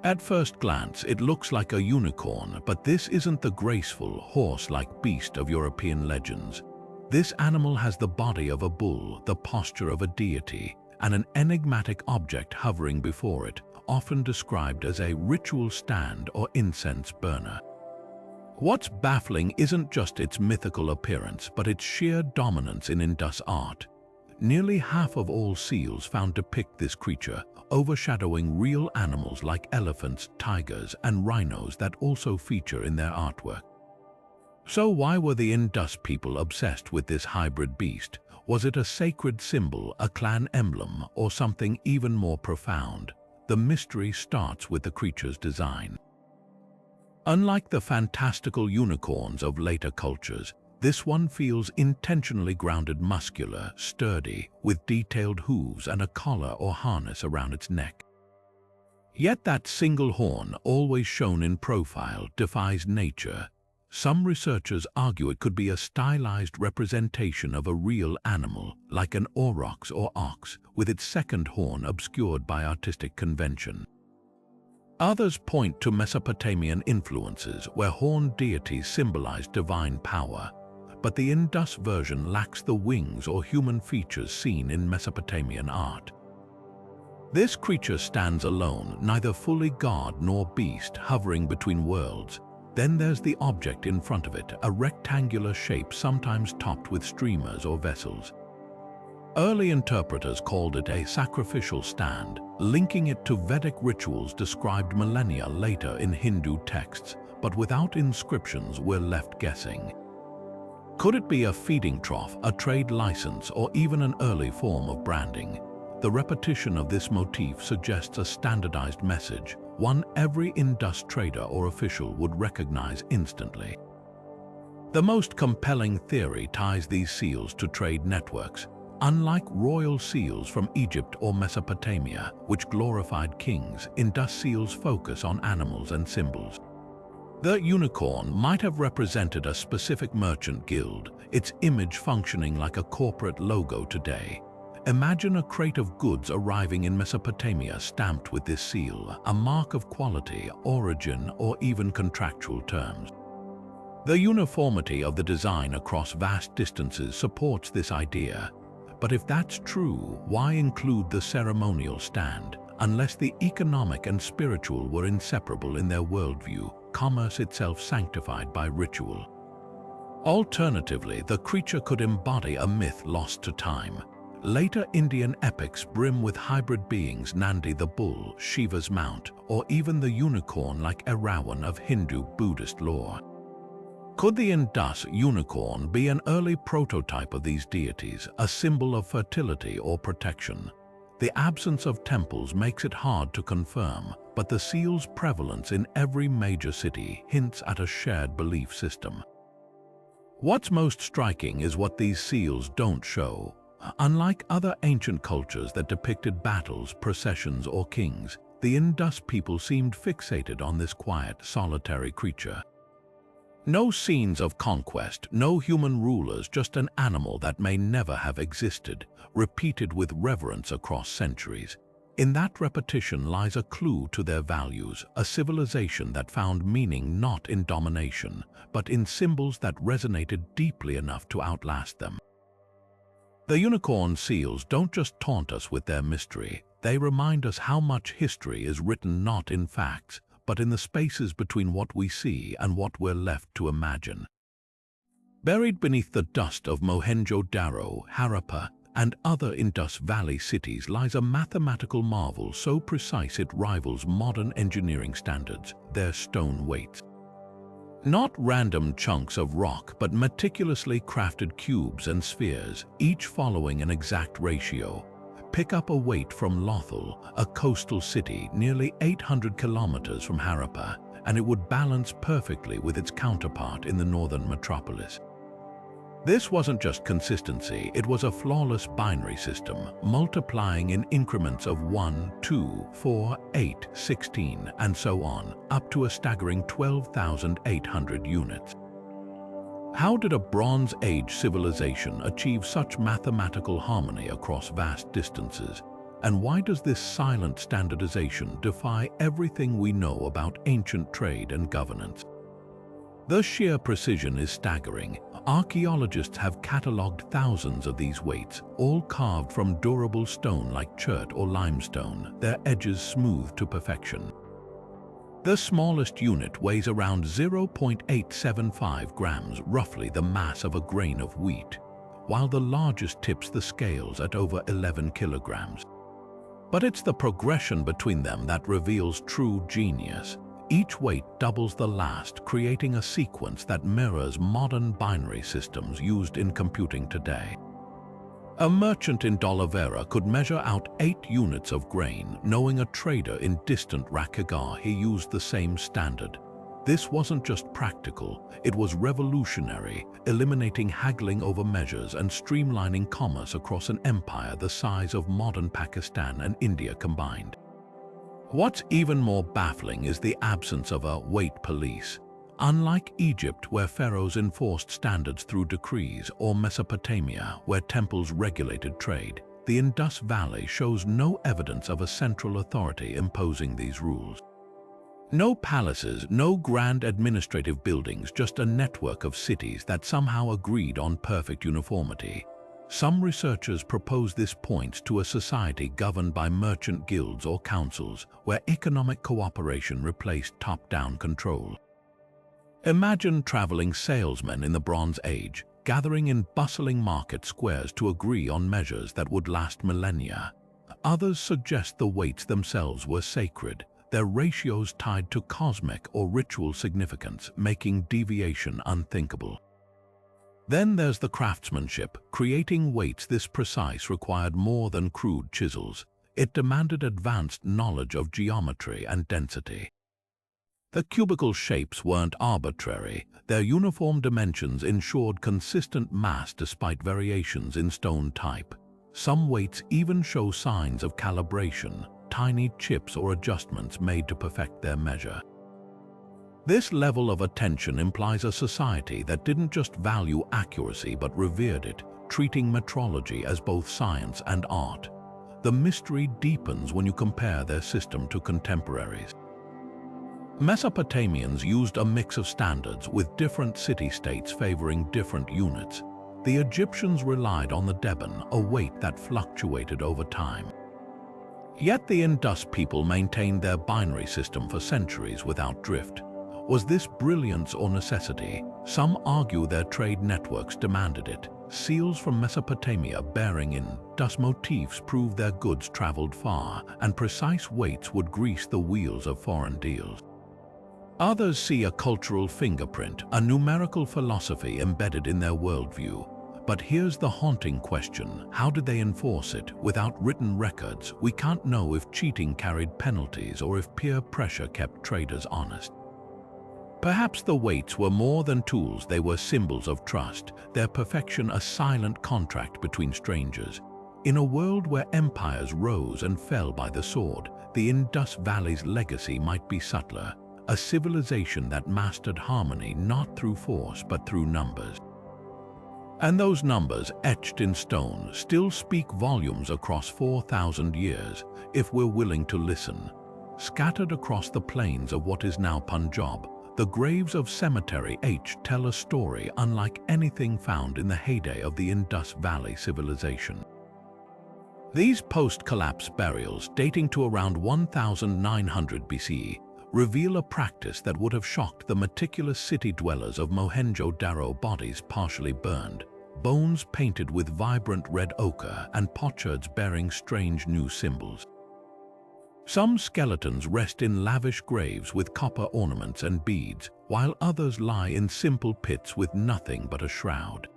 At first glance, it looks like a unicorn, but this isn't the graceful, horse-like beast of European legends. This animal has the body of a bull, the posture of a deity, and an enigmatic object hovering before it, often described as a ritual stand or incense burner. What's baffling isn't just its mythical appearance, but its sheer dominance in Indus art. Nearly half of all seals found depict this creature, overshadowing real animals like elephants, tigers, and rhinos that also feature in their artwork. So why were the Indus people obsessed with this hybrid beast? Was it a sacred symbol, a clan emblem, or something even more profound? The mystery starts with the creature's design. Unlike the fantastical unicorns of later cultures, this one feels intentionally grounded, muscular, sturdy, with detailed hooves and a collar or harness around its neck. Yet that single horn, always shown in profile, defies nature. Some researchers argue it could be a stylized representation of a real animal, like an aurochs or ox, with its second horn obscured by artistic convention. Others point to Mesopotamian influences, where horned deities symbolize divine power, but the Indus version lacks the wings or human features seen in Mesopotamian art. This creature stands alone, neither fully god nor beast, hovering between worlds. Then there's the object in front of it, a rectangular shape sometimes topped with streamers or vessels. Early interpreters called it a sacrificial stand, linking it to Vedic rituals described millennia later in Hindu texts, but without inscriptions we're left guessing. Could it be a feeding trough, a trade license, or even an early form of branding? The repetition of this motif suggests a standardized message, one every Indus trader or official would recognize instantly. The most compelling theory ties these seals to trade networks. Unlike royal seals from Egypt or Mesopotamia, which glorified kings, Indus seals focus on animals and symbols. The unicorn might have represented a specific merchant guild, its image functioning like a corporate logo today. Imagine a crate of goods arriving in Mesopotamia stamped with this seal, a mark of quality, origin, or even contractual terms. The uniformity of the design across vast distances supports this idea. But if that's true, why include the ceremonial stand? Unless the economic and spiritual were inseparable in their worldview, commerce itself sanctified by ritual. Alternatively, the creature could embody a myth lost to time. Later Indian epics brim with hybrid beings, Nandi the bull, Shiva's mount, or even the unicorn like Erawan of Hindu-Buddhist lore. Could the Indus unicorn be an early prototype of these deities, a symbol of fertility or protection? The absence of temples makes it hard to confirm, but the seal's prevalence in every major city hints at a shared belief system. What's most striking is what these seals don't show. Unlike other ancient cultures that depicted battles, processions, or kings, the Indus people seemed fixated on this quiet, solitary creature. No scenes of conquest, no human rulers, just an animal that may never have existed, repeated with reverence across centuries. In that repetition lies a clue to their values, a civilization that found meaning not in domination, but in symbols that resonated deeply enough to outlast them. The unicorn seals don't just taunt us with their mystery, they remind us how much history is written not in facts, but in the spaces between what we see and what we're left to imagine. Buried beneath the dust of Mohenjo Daro, Harappan, and other Indus Valley cities lies a mathematical marvel so precise it rivals modern engineering standards, their stone weights. Not random chunks of rock, but meticulously crafted cubes and spheres, each following an exact ratio. Pick up a weight from Lothal, a coastal city nearly 800 kilometers from Harappan, and it would balance perfectly with its counterpart in the northern metropolis. This wasn't just consistency, it was a flawless binary system, multiplying in increments of 1, 2, 4, 8, 16, and so on, up to a staggering 12,800 units. How did a Bronze Age civilization achieve such mathematical harmony across vast distances? And why does this silent standardization defy everything we know about ancient trade and governance? The sheer precision is staggering. Archaeologists have catalogued thousands of these weights, all carved from durable stone like chert or limestone, their edges smooth to perfection. The smallest unit weighs around 0.875 grams, roughly the mass of a grain of wheat, while the largest tips the scales at over 11 kilograms. But it's the progression between them that reveals true genius. Each weight doubles the last, creating a sequence that mirrors modern binary systems used in computing today. A merchant in Dolavera could measure out 8 units of grain, knowing a trader in distant Rakhigar he used the same standard. This wasn't just practical, it was revolutionary, eliminating haggling over measures and streamlining commerce across an empire the size of modern Pakistan and India combined. What's even more baffling is the absence of a weight police. Unlike Egypt, where pharaohs enforced standards through decrees, or Mesopotamia, where temples regulated trade, the Indus Valley shows no evidence of a central authority imposing these rules. No palaces, no grand administrative buildings, just a network of cities that somehow agreed on perfect uniformity. Some researchers propose this points to a society governed by merchant guilds or councils, where economic cooperation replaced top-down control. Imagine traveling salesmen in the Bronze Age, gathering in bustling market squares to agree on measures that would last millennia. Others suggest the weights themselves were sacred, their ratios tied to cosmic or ritual significance, making deviation unthinkable. Then there's the craftsmanship. Creating weights this precise required more than crude chisels. It demanded advanced knowledge of geometry and density. The cubical shapes weren't arbitrary. Their uniform dimensions ensured consistent mass despite variations in stone type. Some weights even show signs of calibration, tiny chips or adjustments made to perfect their measure. This level of attention implies a society that didn't just value accuracy but revered it, treating metrology as both science and art. The mystery deepens when you compare their system to contemporaries. Mesopotamians used a mix of standards, with different city-states favoring different units. The Egyptians relied on the Deben, a weight that fluctuated over time. Yet the Indus people maintained their binary system for centuries without drift. Was this brilliance or necessity? Some argue their trade networks demanded it. Seals from Mesopotamia bearing Indus motifs prove their goods traveled far, and precise weights would grease the wheels of foreign deals. Others see a cultural fingerprint, a numerical philosophy embedded in their worldview. But here's the haunting question: how did they enforce it? Without written records, we can't know if cheating carried penalties or if peer pressure kept traders honest. Perhaps the weights were more than tools, they were symbols of trust, their perfection a silent contract between strangers. In a world where empires rose and fell by the sword, the Indus Valley's legacy might be subtler, a civilization that mastered harmony not through force but through numbers. And those numbers, etched in stone, still speak volumes across 4,000 years, if we're willing to listen. Scattered across the plains of what is now Punjab, the graves of Cemetery H tell a story unlike anything found in the heyday of the Indus Valley Civilization. These post-collapse burials, dating to around 1900 BCE, reveal a practice that would have shocked the meticulous city dwellers of Mohenjo Daro: bodies partially burned, bones painted with vibrant red ochre, and potsherds bearing strange new symbols. Some skeletons rest in lavish graves with copper ornaments and beads, while others lie in simple pits with nothing but a shroud.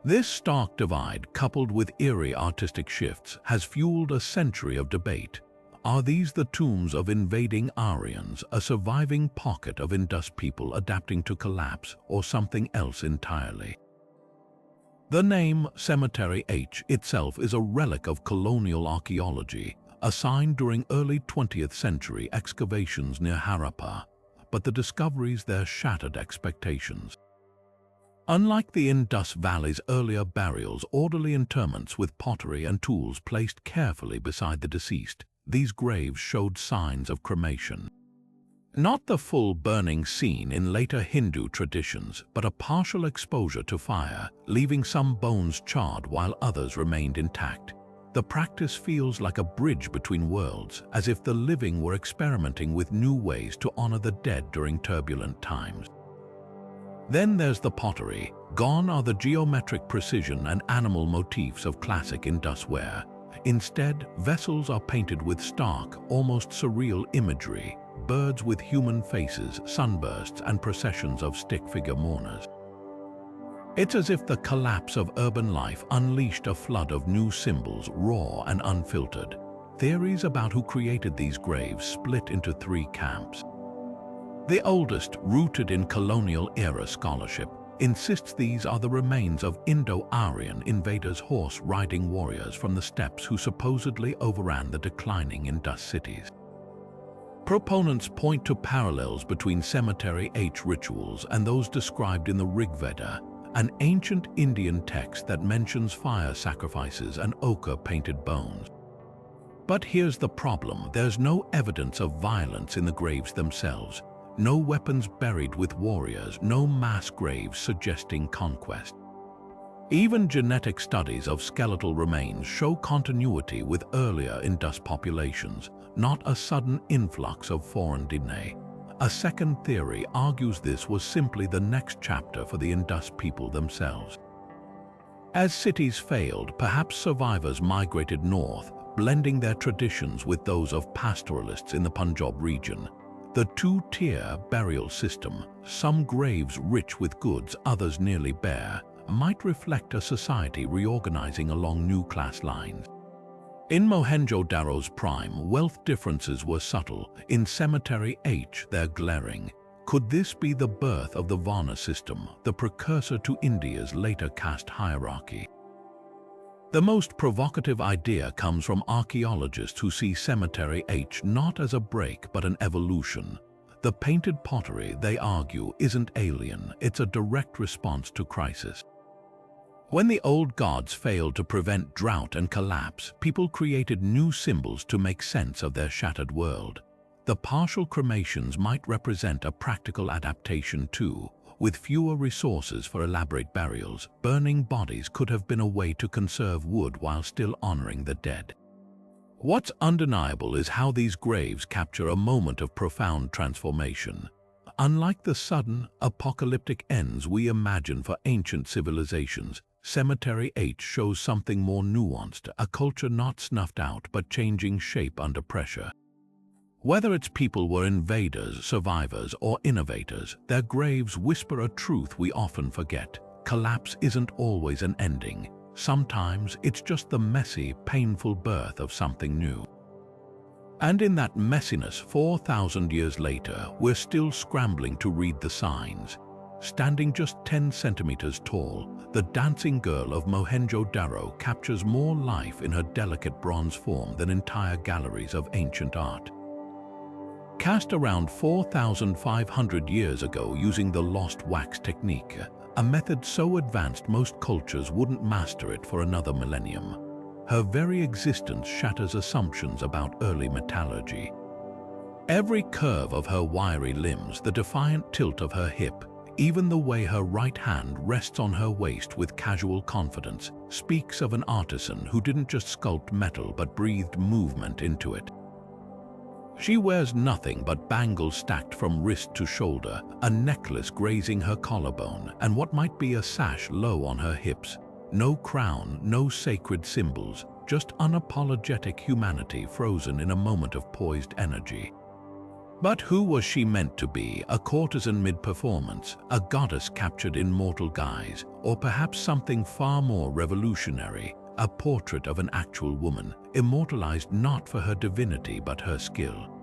This stark divide, coupled with eerie artistic shifts, has fueled a century of debate. Are these the tombs of invading Aryans, a surviving pocket of Indus people adapting to collapse, or something else entirely? The name Cemetery H itself is a relic of colonial archaeology, assigned during early 20th century excavations near Harappan, but the discoveries there shattered expectations. Unlike the Indus Valley's earlier burials, orderly interments with pottery and tools placed carefully beside the deceased, these graves showed signs of cremation. Not the full burning scene in later Hindu traditions, but a partial exposure to fire, leaving some bones charred while others remained intact. The practice feels like a bridge between worlds, as if the living were experimenting with new ways to honor the dead during turbulent times. Then there's the pottery. Gone are the geometric precision and animal motifs of classic Indus ware. Instead, vessels are painted with stark, almost surreal imagery, birds with human faces, sunbursts, and processions of stick-figure mourners. It's as if the collapse of urban life unleashed a flood of new symbols, raw and unfiltered. Theories about who created these graves split into three camps. The oldest, rooted in colonial-era scholarship, insists these are the remains of Indo-Aryan invaders, horse-riding warriors from the steppes who supposedly overran the declining Indus cities. Proponents point to parallels between Cemetery H rituals and those described in the Rig Veda, an ancient Indian text that mentions fire sacrifices and ochre-painted bones. But here's the problem: there's no evidence of violence in the graves themselves. No weapons buried with warriors, no mass graves suggesting conquest. Even genetic studies of skeletal remains show continuity with earlier Indus populations, not a sudden influx of foreign DNA. A second theory argues this was simply the next chapter for the Indus people themselves. As cities failed, perhaps survivors migrated north, blending their traditions with those of pastoralists in the Punjab region. The two-tier burial system, some graves rich with goods, others nearly bare, might reflect a society reorganizing along new class lines. In Mohenjo-Daro's prime, wealth differences were subtle. In Cemetery H, they're glaring. Could this be the birth of the Varna system, the precursor to India's later caste hierarchy? The most provocative idea comes from archaeologists who see Cemetery H not as a break but an evolution. The painted pottery, they argue, isn't alien, it's a direct response to crisis. When the old gods failed to prevent drought and collapse, people created new symbols to make sense of their shattered world. The partial cremations might represent a practical adaptation too. With fewer resources for elaborate burials, burning bodies could have been a way to conserve wood while still honoring the dead. What's undeniable is how these graves capture a moment of profound transformation. Unlike the sudden, apocalyptic ends we imagine for ancient civilizations, Cemetery H shows something more nuanced, a culture not snuffed out but changing shape under pressure. Whether its people were invaders, survivors, or innovators, their graves whisper a truth we often forget. Collapse isn't always an ending. Sometimes it's just the messy, painful birth of something new. And in that messiness, 4,000 years later, we're still scrambling to read the signs. Standing just 10 centimeters tall, the dancing girl of Mohenjo-Daro captures more life in her delicate bronze form than entire galleries of ancient art. Cast around 4,500 years ago using the lost wax technique, a method so advanced most cultures wouldn't master it for another millennium. Her very existence shatters assumptions about early metallurgy. Every curve of her wiry limbs, the defiant tilt of her hip, even the way her right hand rests on her waist with casual confidence, speaks of an artisan who didn't just sculpt metal but breathed movement into it. She wears nothing but bangles stacked from wrist to shoulder, a necklace grazing her collarbone, and what might be a sash low on her hips. No crown, no sacred symbols, just unapologetic humanity frozen in a moment of poised energy. But who was she meant to be? A courtesan mid-performance, a goddess captured in mortal guise, or perhaps something far more revolutionary, a portrait of an actual woman, immortalized not for her divinity but her skill.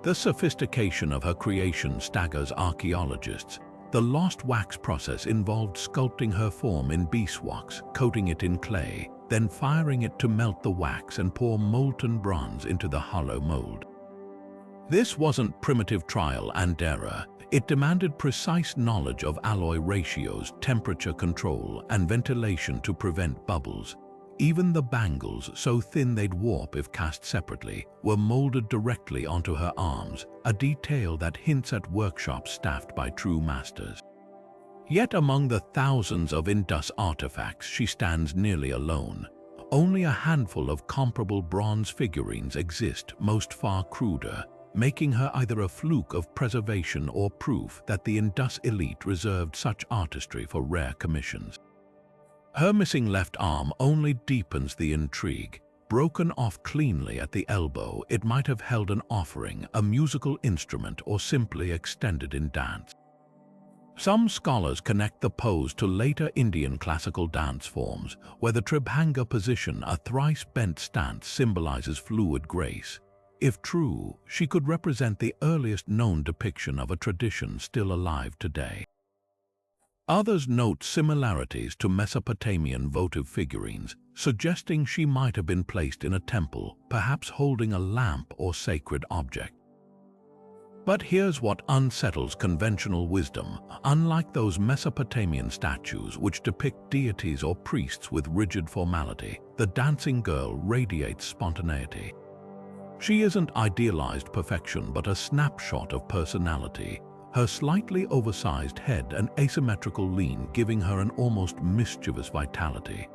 The sophistication of her creation staggers archaeologists. The lost wax process involved sculpting her form in beeswax, coating it in clay, then firing it to melt the wax and pour molten bronze into the hollow mold. This wasn't primitive trial and error. It demanded precise knowledge of alloy ratios, temperature control, and ventilation to prevent bubbles. Even the bangles, so thin they'd warp if cast separately, were molded directly onto her arms, a detail that hints at workshops staffed by true masters. Yet among the thousands of Indus artifacts, she stands nearly alone. Only a handful of comparable bronze figurines exist, most far cruder, making her either a fluke of preservation or proof that the Indus elite reserved such artistry for rare commissions. Her missing left arm only deepens the intrigue. Broken off cleanly at the elbow, it might have held an offering, a musical instrument, or simply extended in dance. Some scholars connect the pose to later Indian classical dance forms, where the Tribhanga position, a thrice-bent stance, symbolizes fluid grace. If true, she could represent the earliest known depiction of a tradition still alive today. Others note similarities to Mesopotamian votive figurines, suggesting she might have been placed in a temple, perhaps holding a lamp or sacred object. But here's what unsettles conventional wisdom. Unlike those Mesopotamian statues which depict deities or priests with rigid formality, the dancing girl radiates spontaneity. She isn't idealized perfection but a snapshot of personality, her slightly oversized head and asymmetrical lean giving her an almost mischievous vitality.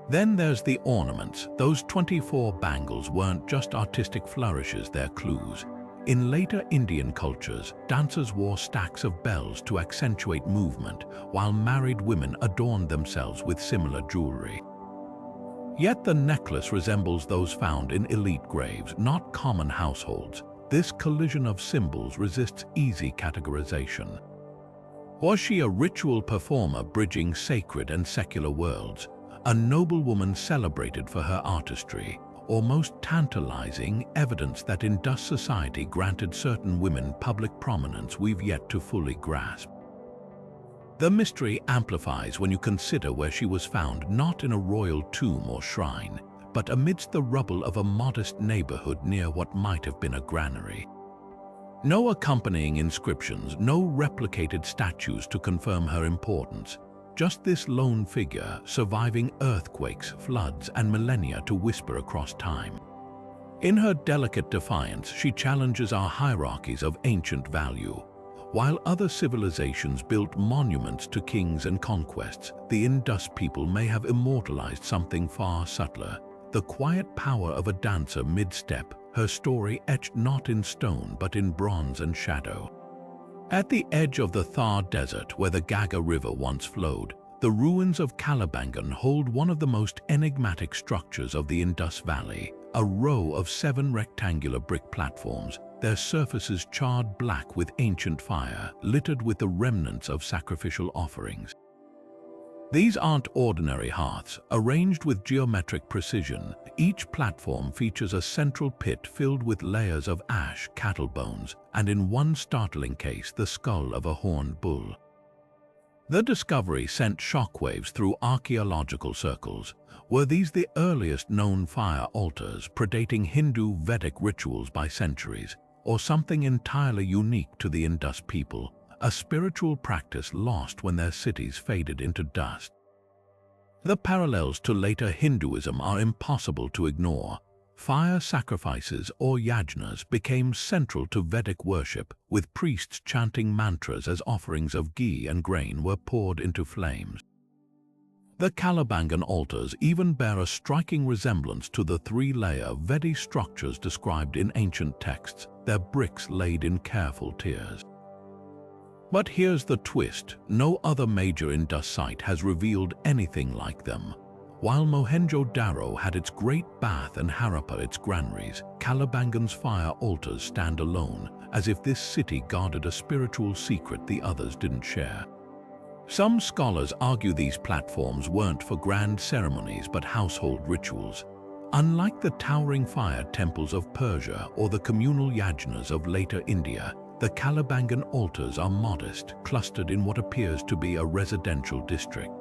Then there's the ornaments. Those 24 bangles weren't just artistic flourishes, they're clues. In later Indian cultures, dancers wore stacks of bells to accentuate movement, while married women adorned themselves with similar jewelry. Yet the necklace resembles those found in elite graves, not common households. This collision of symbols resists easy categorization. Was she a ritual performer bridging sacred and secular worlds, a noblewoman celebrated for her artistry, or most tantalizing, evidence that Indus society granted certain women public prominence we've yet to fully grasp? The mystery amplifies when you consider where she was found, not in a royal tomb or shrine, but amidst the rubble of a modest neighborhood near what might have been a granary. No accompanying inscriptions, no replicated statues to confirm her importance, just this lone figure surviving earthquakes, floods, and millennia to whisper across time. In her delicate defiance, she challenges our hierarchies of ancient value. While other civilizations built monuments to kings and conquests, the Indus people may have immortalized something far subtler: the quiet power of a dancer mid-step, her story etched not in stone but in bronze and shadow. At the edge of the Thar Desert, where the Gaga River once flowed, the ruins of Kalibangan hold one of the most enigmatic structures of the Indus Valley, a row of 7 rectangular brick platforms, their surfaces charred black with ancient fire, littered with the remnants of sacrificial offerings. These aren't ordinary hearths, arranged with geometric precision. Each platform features a central pit filled with layers of ash, cattle bones, and in one startling case, the skull of a horned bull. The discovery sent shockwaves through archaeological circles. Were these the earliest known fire altars, predating Hindu Vedic rituals by centuries, or something entirely unique to the Indus people, a spiritual practice lost when their cities faded into dust? The parallels to later Hinduism are impossible to ignore. Fire sacrifices, or yajnas, became central to Vedic worship, with priests chanting mantras as offerings of ghee and grain were poured into flames. The Kalibangan altars even bear a striking resemblance to the 3-layer Vedic structures described in ancient texts, their bricks laid in careful tiers. But here's the twist: no other major Indus site has revealed anything like them. While Mohenjo-Daro had its great bath and Harappa its granaries, Kalibangan's fire altars stand alone, as if this city guarded a spiritual secret the others didn't share. Some scholars argue these platforms weren't for grand ceremonies but household rituals. Unlike the towering fire temples of Persia or the communal yajnas of later India, the Kalibangan altars are modest, clustered in what appears to be a residential district.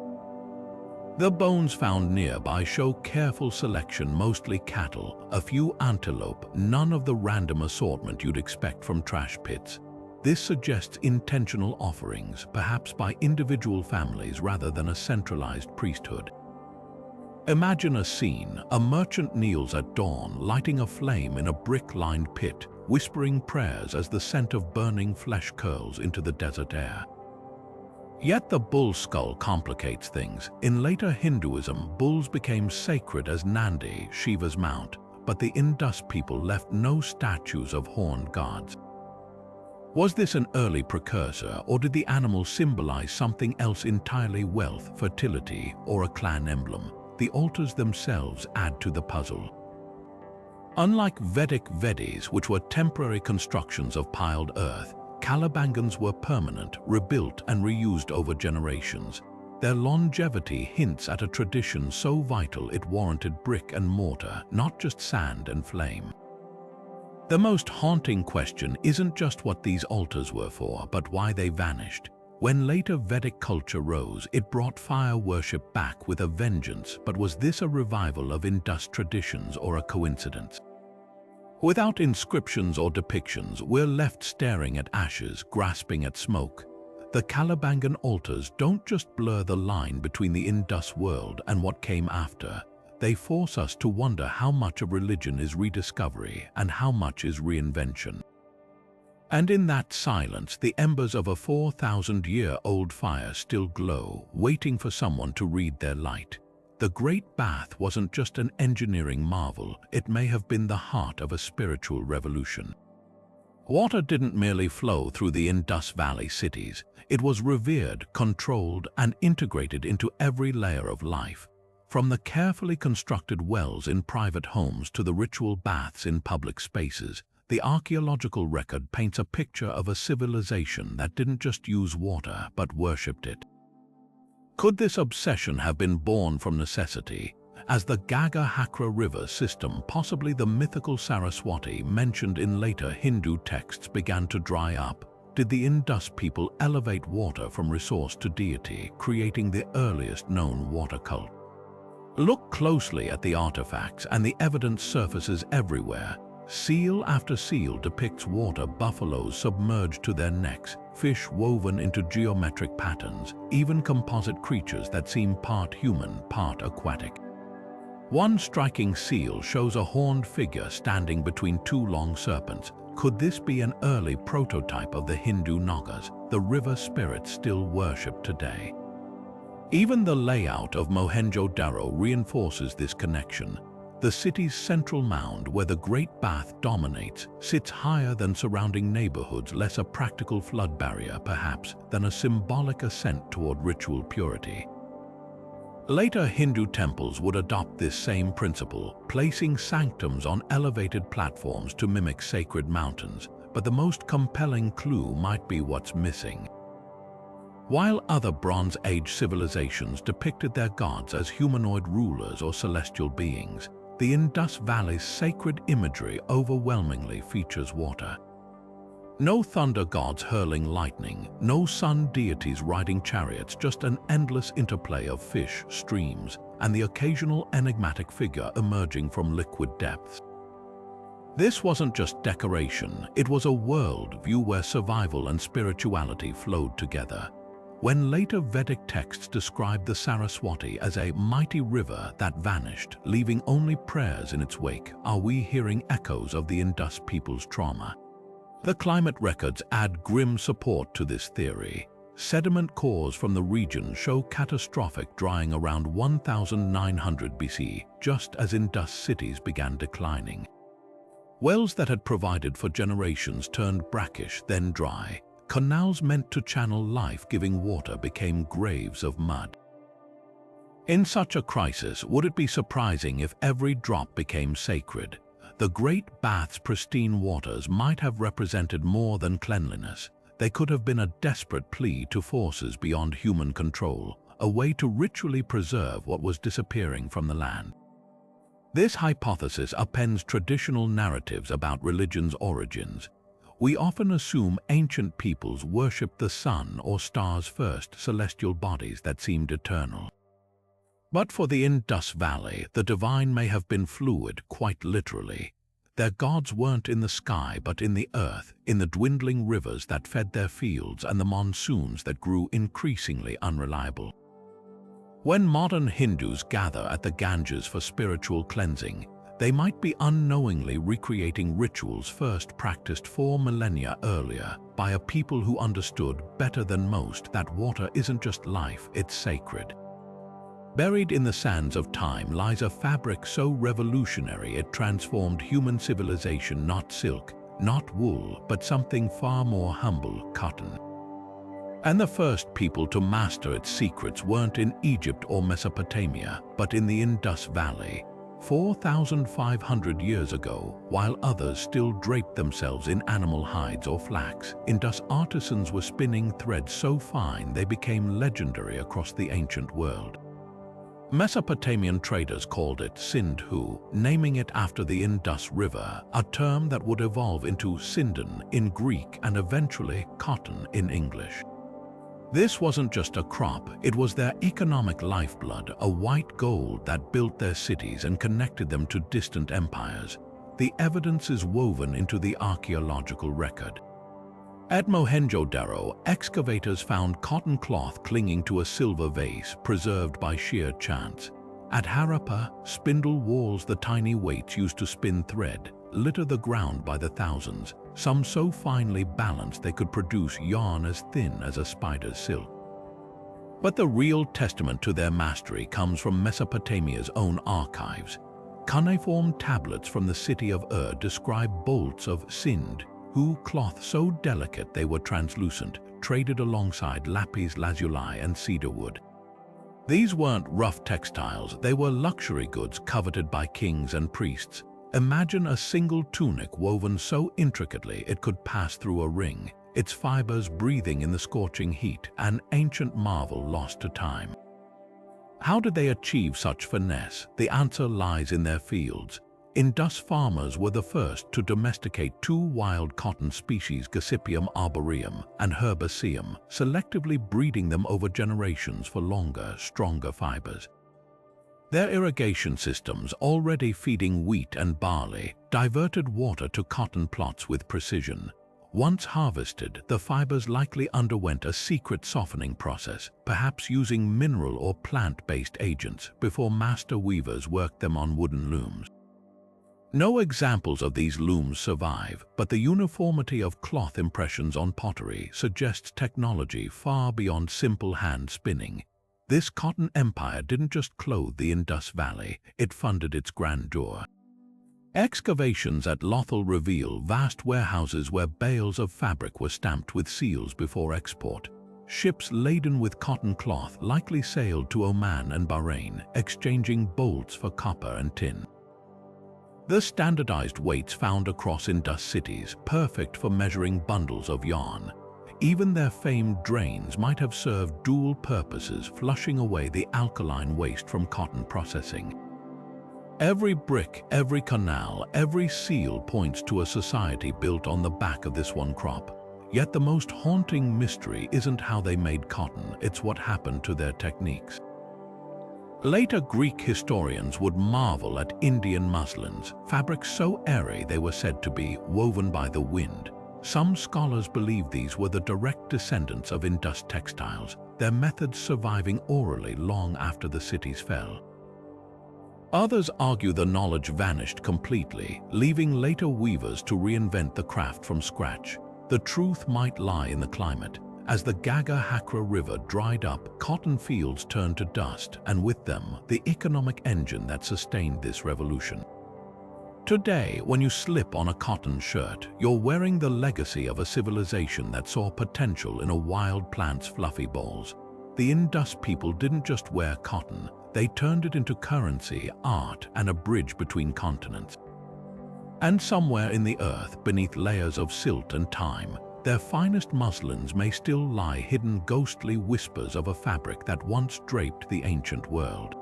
The bones found nearby show careful selection, mostly cattle, a few antelope, none of the random assortment you'd expect from trash pits. This suggests intentional offerings, perhaps by individual families rather than a centralized priesthood. Imagine a scene: a merchant kneels at dawn, lighting a flame in a brick-lined pit, whispering prayers as the scent of burning flesh curls into the desert air. Yet the bull skull complicates things. In later Hinduism, bulls became sacred as Nandi, Shiva's mount, but the Indus people left no statues of horned gods. Was this an early precursor, or did the animal symbolize something else entirely: wealth, fertility, or a clan emblem? The altars themselves add to the puzzle. Unlike Vedic Vedis, which were temporary constructions of piled earth, Kalibangans were permanent, rebuilt and reused over generations. Their longevity hints at a tradition so vital it warranted brick and mortar, not just sand and flame. The most haunting question isn't just what these altars were for, but why they vanished. When later Vedic culture rose, it brought fire worship back with a vengeance, but was this a revival of Indus traditions or a coincidence? Without inscriptions or depictions, we're left staring at ashes, grasping at smoke. The Kalibangan altars don't just blur the line between the Indus world and what came after. They force us to wonder how much of religion is rediscovery and how much is reinvention. And in that silence, the embers of a 4,000-year-old fire still glow, waiting for someone to read their light. The Great Bath wasn't just an engineering marvel, it may have been the heart of a spiritual revolution. Water didn't merely flow through the Indus Valley cities. It was revered, controlled, and integrated into every layer of life. From the carefully constructed wells in private homes to the ritual baths in public spaces, the archaeological record paints a picture of a civilization that didn't just use water but worshipped it. Could this obsession have been born from necessity? As the Ganga-Hakra river system, possibly the mythical Saraswati mentioned in later Hindu texts, began to dry up, did the Indus people elevate water from resource to deity, creating the earliest known water cult? Look closely at the artifacts and the evidence surfaces everywhere. Seal after seal depicts water buffaloes submerged to their necks, fish woven into geometric patterns, even composite creatures that seem part human, part aquatic. One striking seal shows a horned figure standing between two long serpents. Could this be an early prototype of the Hindu Nagas, the river spirits still worshipped today? Even the layout of Mohenjo Daro reinforces this connection. The city's central mound, where the Great Bath dominates, sits higher than surrounding neighborhoods, less a practical flood barrier, perhaps, than a symbolic ascent toward ritual purity. Later Hindu temples would adopt this same principle, placing sanctums on elevated platforms to mimic sacred mountains, but the most compelling clue might be what's missing. While other Bronze Age civilizations depicted their gods as humanoid rulers or celestial beings, the Indus Valley's sacred imagery overwhelmingly features water. No thunder gods hurling lightning, no sun deities riding chariots, just an endless interplay of fish, streams, and the occasional enigmatic figure emerging from liquid depths. This wasn't just decoration, it was a world view where survival and spirituality flowed together. When later Vedic texts described the Saraswati as a mighty river that vanished, leaving only prayers in its wake, are we hearing echoes of the Indus people's trauma? The climate records add grim support to this theory. Sediment cores from the region show catastrophic drying around 1900 BC, just as Indus cities began declining. Wells that had provided for generations turned brackish, then dry. Canals meant to channel life-giving water became graves of mud. In such a crisis, would it be surprising if every drop became sacred? The Great Bath's pristine waters might have represented more than cleanliness. They could have been a desperate plea to forces beyond human control, a way to ritually preserve what was disappearing from the land. This hypothesis upends traditional narratives about religion's origins. We often assume ancient peoples worshipped the sun or stars first, celestial bodies that seemed eternal. But for the Indus Valley, the divine may have been fluid, quite literally. Their gods weren't in the sky but in the earth, in the dwindling rivers that fed their fields and the monsoons that grew increasingly unreliable. When modern Hindus gather at the Ganges for spiritual cleansing, they might be unknowingly recreating rituals first practiced 4 millennia earlier by a people who understood better than most that water isn't just life, it's sacred. Buried in the sands of time lies a fabric so revolutionary it transformed human civilization, not silk, not wool, but something far more humble, cotton. And the first people to master its secrets weren't in Egypt or Mesopotamia, but in the Indus Valley. 4,500 years ago, while others still draped themselves in animal hides or flax, Indus artisans were spinning threads so fine they became legendary across the ancient world. Mesopotamian traders called it Sindhu, naming it after the Indus River, a term that would evolve into Sindon in Greek and eventually cotton in English. This wasn't just a crop, it was their economic lifeblood, a white gold that built their cities and connected them to distant empires. The evidence is woven into the archaeological record. At Mohenjo-Daro, excavators found cotton cloth clinging to a silver vase, preserved by sheer chance. At Harappan, spindle whorls, the tiny weights used to spin thread, litter the ground by the thousands, some so finely balanced they could produce yarn as thin as a spider's silk. But the real testament to their mastery comes from Mesopotamia's own archives. Cuneiform tablets from the city of Ur describe bolts of Sind, cloth so delicate they were translucent, traded alongside lapis lazuli and cedar wood. These weren't rough textiles, they were luxury goods coveted by kings and priests. Imagine a single tunic woven so intricately it could pass through a ring, its fibers breathing in the scorching heat, an ancient marvel lost to time. How did they achieve such finesse? The answer lies in their fields. Indus farmers were the first to domesticate two wild cotton species, Gossypium arboreum and Herbaceum, selectively breeding them over generations for longer, stronger fibers. Their irrigation systems, already feeding wheat and barley, diverted water to cotton plots with precision. Once harvested, the fibers likely underwent a secret softening process, perhaps using mineral or plant-based agents, before master weavers worked them on wooden looms. No examples of these looms survive, but the uniformity of cloth impressions on pottery suggests technology far beyond simple hand spinning. This cotton empire didn't just clothe the Indus Valley, it funded its grandeur. Excavations at Lothal reveal vast warehouses where bales of fabric were stamped with seals before export. Ships laden with cotton cloth likely sailed to Oman and Bahrain, exchanging bolts for copper and tin. The standardized weights found across Indus cities, perfect for measuring bundles of yarn. Even their famed drains might have served dual purposes, flushing away the alkaline waste from cotton processing. Every brick, every canal, every seal points to a society built on the back of this one crop. Yet the most haunting mystery isn't how they made cotton, it's what happened to their techniques. Later Greek historians would marvel at Indian muslins, fabrics so airy they were said to be woven by the wind. Some scholars believe these were the direct descendants of Indus textiles, their methods surviving orally long after the cities fell. Others argue the knowledge vanished completely, leaving later weavers to reinvent the craft from scratch. The truth might lie in the climate. As the Gaga-Hakra River dried up, cotton fields turned to dust, and with them, the economic engine that sustained this revolution. Today, when you slip on a cotton shirt, you're wearing the legacy of a civilization that saw potential in a wild plant's fluffy balls. The Indus people didn't just wear cotton, they turned it into currency, art, and a bridge between continents. And somewhere in the earth, beneath layers of silt and time, their finest muslins may still lie hidden ghostly whispers of a fabric that once draped the ancient world.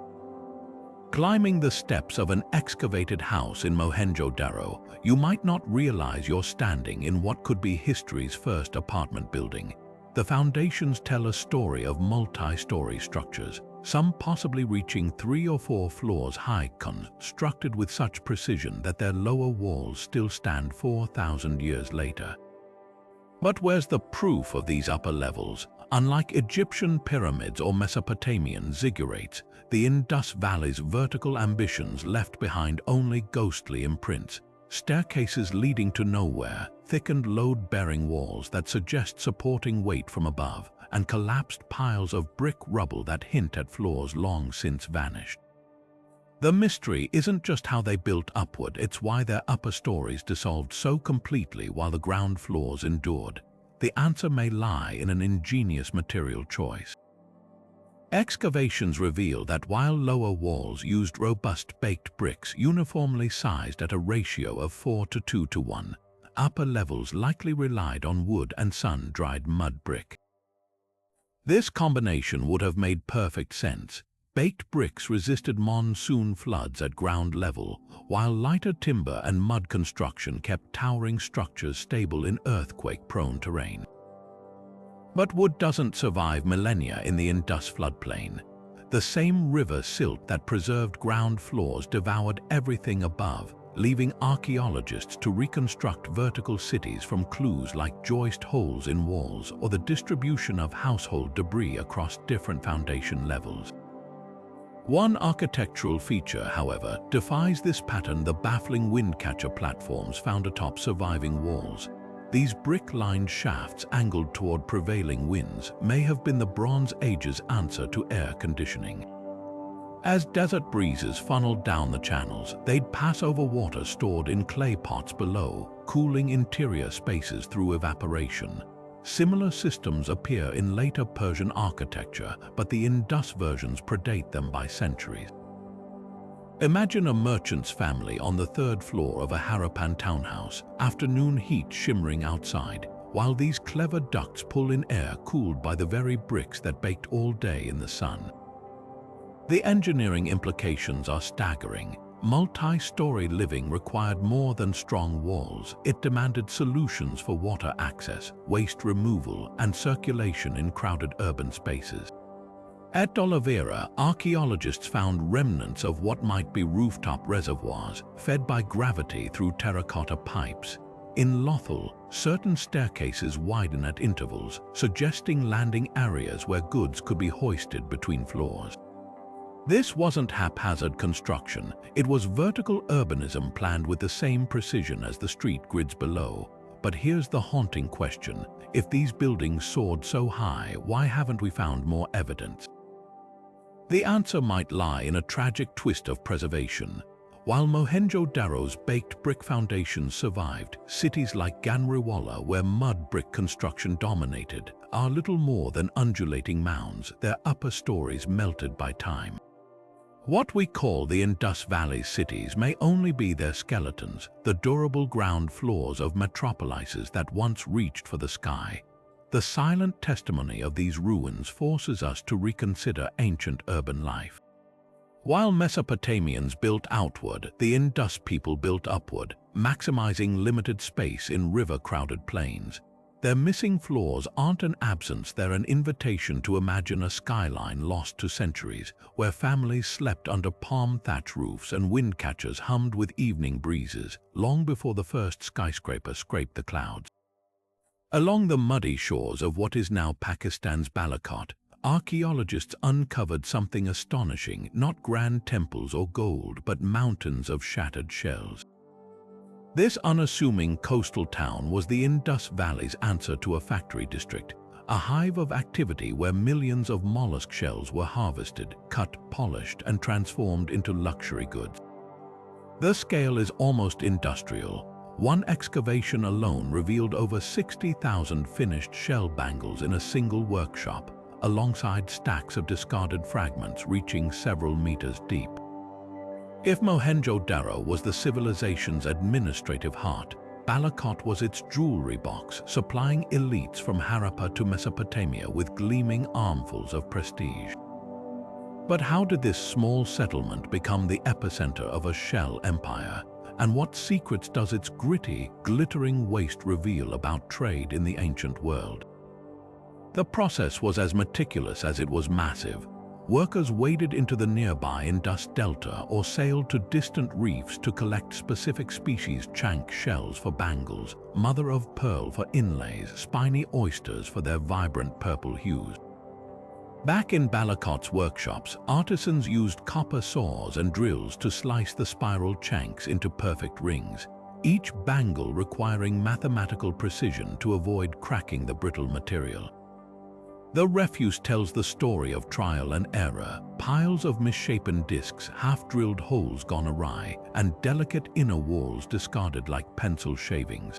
Climbing the steps of an excavated house in Mohenjo Daro, you might not realize you're standing in what could be history's first apartment building. The foundations tell a story of multi-story structures, some possibly reaching 3 or 4 floors high, constructed with such precision that their lower walls still stand 4,000 years later. But where's the proof of these upper levels? Unlike Egyptian pyramids or Mesopotamian ziggurats, the Indus Valley's vertical ambitions left behind only ghostly imprints, staircases leading to nowhere, thickened load-bearing walls that suggest supporting weight from above, and collapsed piles of brick rubble that hint at floors long since vanished. The mystery isn't just how they built upward, it's why their upper stories dissolved so completely while the ground floors endured. The answer may lie in an ingenious material choice. Excavations reveal that while lower walls used robust baked bricks uniformly sized at a ratio of 4 to 2 to 1, upper levels likely relied on wood and sun-dried mud brick. This combination would have made perfect sense. Baked bricks resisted monsoon floods at ground level, while lighter timber and mud construction kept towering structures stable in earthquake-prone terrain. But wood doesn't survive millennia in the Indus floodplain. The same river silt that preserved ground floors devoured everything above, leaving archaeologists to reconstruct vertical cities from clues like joist holes in walls or the distribution of household debris across different foundation levels. One architectural feature, however, defies this pattern: the baffling windcatcher platforms found atop surviving walls. These brick-lined shafts angled toward prevailing winds may have been the Bronze Age's answer to air conditioning. As desert breezes funneled down the channels, they'd pass over water stored in clay pots below, cooling interior spaces through evaporation. Similar systems appear in later Persian architecture, but the Indus versions predate them by centuries. Imagine a merchant's family on the third floor of a Harappan townhouse, afternoon heat shimmering outside, while these clever ducts pull in air cooled by the very bricks that baked all day in the sun. The engineering implications are staggering. Multi-story living required more than strong walls. It demanded solutions for water access, waste removal, and circulation in crowded urban spaces. At Oliveira, archaeologists found remnants of what might be rooftop reservoirs, fed by gravity through terracotta pipes. In Lothal, certain staircases widen at intervals, suggesting landing areas where goods could be hoisted between floors. This wasn't haphazard construction, it was vertical urbanism planned with the same precision as the street grids below. But here's the haunting question: if these buildings soared so high, why haven't we found more evidence? The answer might lie in a tragic twist of preservation. While Mohenjo-Daro's baked brick foundations survived, cities like Ganriwala, where mud brick construction dominated, are little more than undulating mounds, their upper stories melted by time. What we call the Indus Valley cities may only be their skeletons, the durable ground floors of metropolises that once reached for the sky. The silent testimony of these ruins forces us to reconsider ancient urban life. While Mesopotamians built outward, the Indus people built upward, maximizing limited space in river-crowded plains. Their missing floors aren't an absence, they're an invitation to imagine a skyline lost to centuries, where families slept under palm thatch roofs and wind catchers hummed with evening breezes, long before the first skyscraper scraped the clouds. Along the muddy shores of what is now Pakistan's Balakot, archaeologists uncovered something astonishing: not grand temples or gold, but mountains of shattered shells. This unassuming coastal town was the Indus Valley's answer to a factory district, a hive of activity where millions of mollusk shells were harvested, cut, polished, and transformed into luxury goods. The scale is almost industrial. One excavation alone revealed over 60,000 finished shell bangles in a single workshop, alongside stacks of discarded fragments reaching several meters deep. If Mohenjo-Daro was the civilization's administrative heart, Balakot was its jewelry box, supplying elites from Harappan to Mesopotamia with gleaming armfuls of prestige. But how did this small settlement become the epicenter of a shell empire? And what secrets does its gritty, glittering waste reveal about trade in the ancient world? The process was as meticulous as it was massive. Workers waded into the nearby Indus Delta or sailed to distant reefs to collect specific species chank shells for bangles, mother of pearl for inlays, spiny oysters for their vibrant purple hues. Back in Balakot's workshops, artisans used copper saws and drills to slice the spiral chanks into perfect rings, each bangle requiring mathematical precision to avoid cracking the brittle material. The refuse tells the story of trial and error: piles of misshapen discs, half-drilled holes gone awry, and delicate inner walls discarded like pencil shavings.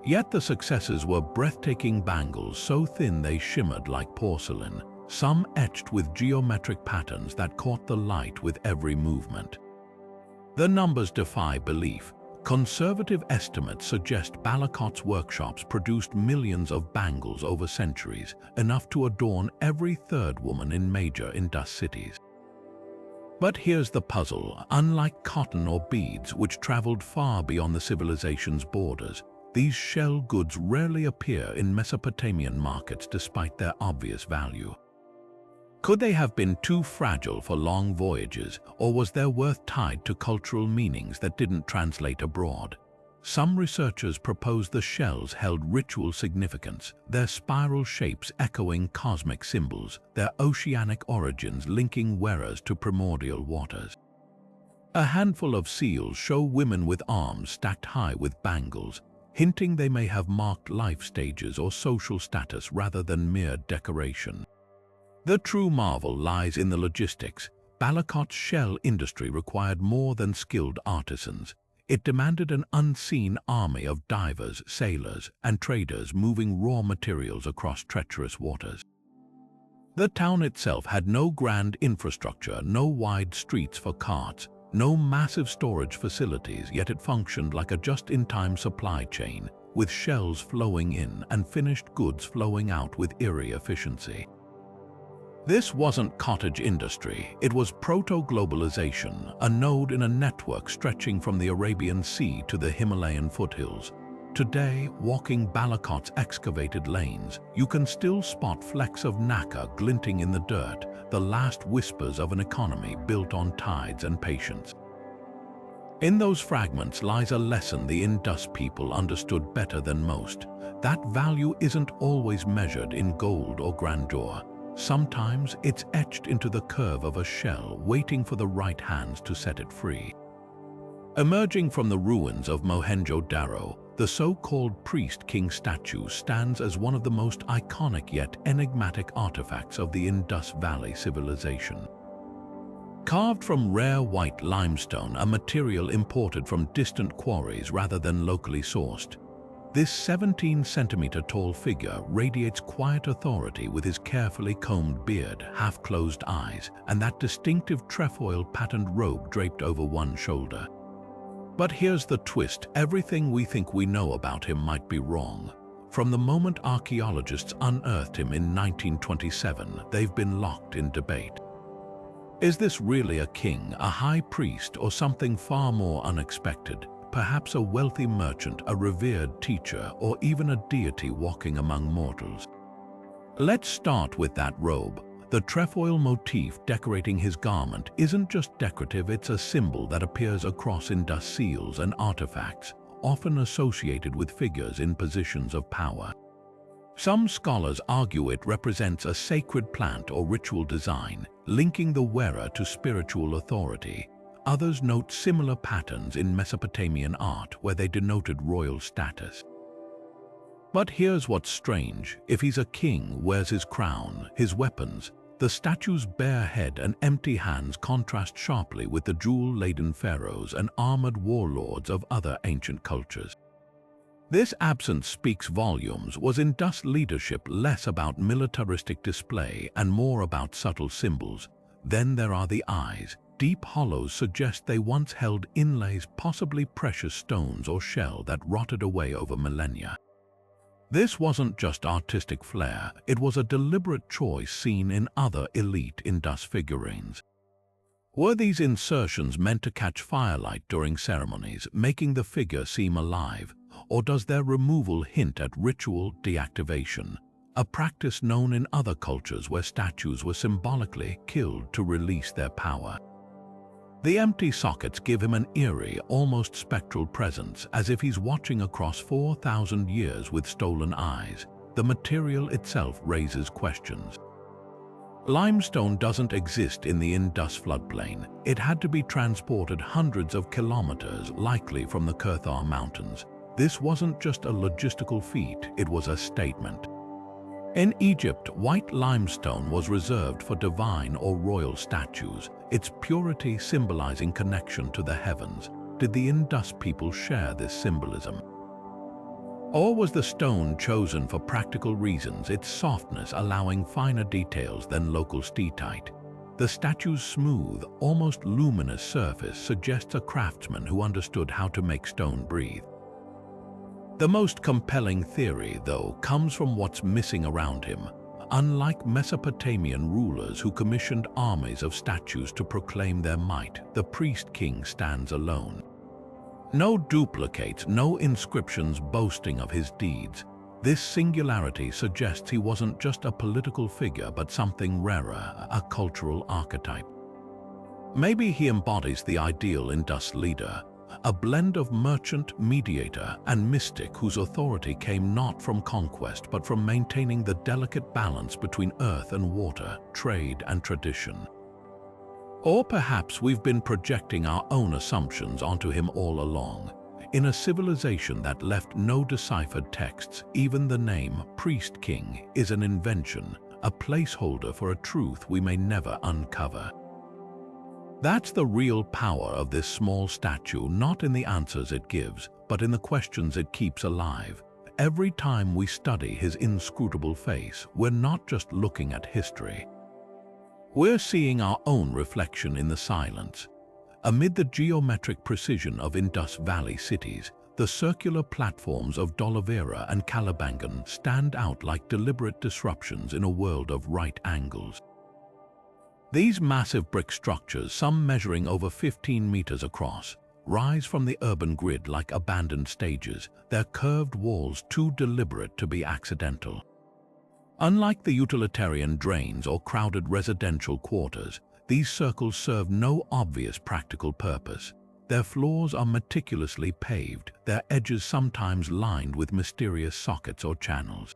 Yet the successes were breathtaking bangles so thin they shimmered like porcelain, some etched with geometric patterns that caught the light with every movement. The numbers defy belief. Conservative estimates suggest Balakot's workshops produced millions of bangles over centuries, enough to adorn every third woman in major Indus cities. But here's the puzzle: unlike cotton or beads, which traveled far beyond the civilization's borders, these shell goods rarely appear in Mesopotamian markets despite their obvious value. Could they have been too fragile for long voyages, or was their worth tied to cultural meanings that didn't translate abroad? Some researchers propose the shells held ritual significance, their spiral shapes echoing cosmic symbols, their oceanic origins linking wearers to primordial waters. A handful of seals show women with arms stacked high with bangles, hinting they may have marked life stages or social status rather than mere decoration. The true marvel lies in the logistics. Balakot's shell industry required more than skilled artisans. It demanded an unseen army of divers, sailors, and traders moving raw materials across treacherous waters. The town itself had no grand infrastructure, no wide streets for carts, no massive storage facilities, yet it functioned like a just-in-time supply chain, with shells flowing in and finished goods flowing out with eerie efficiency. This wasn't cottage industry, it was proto-globalization, a node in a network stretching from the Arabian Sea to the Himalayan foothills. Today, walking Balakot's excavated lanes, you can still spot flecks of nacre glinting in the dirt, the last whispers of an economy built on tides and patience. In those fragments lies a lesson the Indus people understood better than most. That value isn't always measured in gold or grandeur. Sometimes it's etched into the curve of a shell, waiting for the right hands to set it free. Emerging from the ruins of Mohenjo Daro, the so-called priest-king statue stands as one of the most iconic yet enigmatic artifacts of the Indus Valley Civilization. Carved from rare white limestone, a material imported from distant quarries rather than locally sourced, this 17-centimeter-tall figure radiates quiet authority with his carefully combed beard, half-closed eyes, and that distinctive trefoil-patterned robe draped over one shoulder. But here's the twist: everything we think we know about him might be wrong. From the moment archaeologists unearthed him in 1927, they've been locked in debate. Is this really a king, a high priest, or something far more unexpected? Perhaps a wealthy merchant, a revered teacher, or even a deity walking among mortals? Let's start with that robe. The trefoil motif decorating his garment isn't just decorative, it's a symbol that appears across Indus seals and artifacts, often associated with figures in positions of power. Some scholars argue it represents a sacred plant or ritual design, linking the wearer to spiritual authority. Others note similar patterns in Mesopotamian art where they denoted royal status. But here's what's strange: if he's a king, where's his crown, his weapons? The statue's bare head and empty hands contrast sharply with the jewel-laden pharaohs and armored warlords of other ancient cultures. This absence speaks volumes. Was Indus leadership less about militaristic display and more about subtle symbols? Then there are the eyes. Deep hollows suggest they once held inlays, possibly precious stones or shell that rotted away over millennia. This wasn't just artistic flair, it was a deliberate choice seen in other elite Indus figurines. Were these insertions meant to catch firelight during ceremonies, making the figure seem alive, or does their removal hint at ritual deactivation, a practice known in other cultures where statues were symbolically killed to release their power? The empty sockets give him an eerie, almost spectral presence, as if he's watching across 4,000 years with stolen eyes. The material itself raises questions. Limestone doesn't exist in the Indus floodplain. It had to be transported hundreds of kilometers, likely from the Kurthar Mountains. This wasn't just a logistical feat, it was a statement. In Egypt, white limestone was reserved for divine or royal statues, its purity symbolizing connection to the heavens. Did the Indus people share this symbolism? Or was the stone chosen for practical reasons, its softness allowing finer details than local steatite? The statue's smooth, almost luminous surface suggests a craftsman who understood how to make stone breathe. The most compelling theory, though, comes from what's missing around him. Unlike Mesopotamian rulers who commissioned armies of statues to proclaim their might, the priest-king stands alone. No duplicates, no inscriptions boasting of his deeds. This singularity suggests he wasn't just a political figure but something rarer, a cultural archetype. Maybe he embodies the ideal Indus leader, a blend of merchant, mediator, and mystic whose authority came not from conquest but from maintaining the delicate balance between earth and water, trade and tradition. Or perhaps we've been projecting our own assumptions onto him all along. In a civilization that left no deciphered texts, even the name Priest King is an invention, a placeholder for a truth we may never uncover. That's the real power of this small statue, not in the answers it gives, but in the questions it keeps alive. Every time we study his inscrutable face, we're not just looking at history. We're seeing our own reflection in the silence. Amid the geometric precision of Indus Valley cities, the circular platforms of Dolavera and Kalibangan stand out like deliberate disruptions in a world of right angles. These massive brick structures, some measuring over 15 meters across, rise from the urban grid like abandoned stages, their curved walls too deliberate to be accidental. Unlike the utilitarian drains or crowded residential quarters, these circles serve no obvious practical purpose. Their floors are meticulously paved, their edges sometimes lined with mysterious sockets or channels.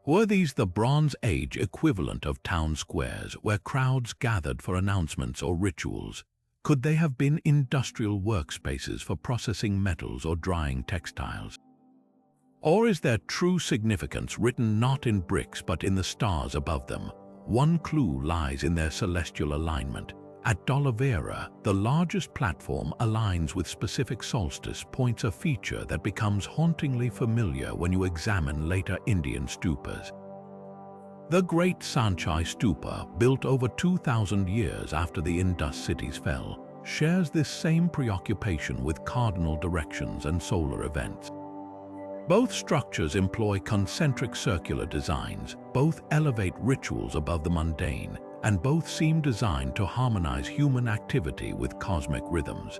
Were these the Bronze Age equivalent of town squares where crowds gathered for announcements or rituals? Could they have been industrial workspaces for processing metals or drying textiles? Or is their true significance written not in bricks but in the stars above them? One clue lies in their celestial alignment. At Dolavera, the largest platform aligns with specific solstice, points a feature that becomes hauntingly familiar when you examine later Indian stupas. The Great Sanchai Stupa, built over 2,000 years after the Indus cities fell, shares this same preoccupation with cardinal directions and solar events. Both structures employ concentric circular designs, both elevate rituals above the mundane, and both seem designed to harmonize human activity with cosmic rhythms.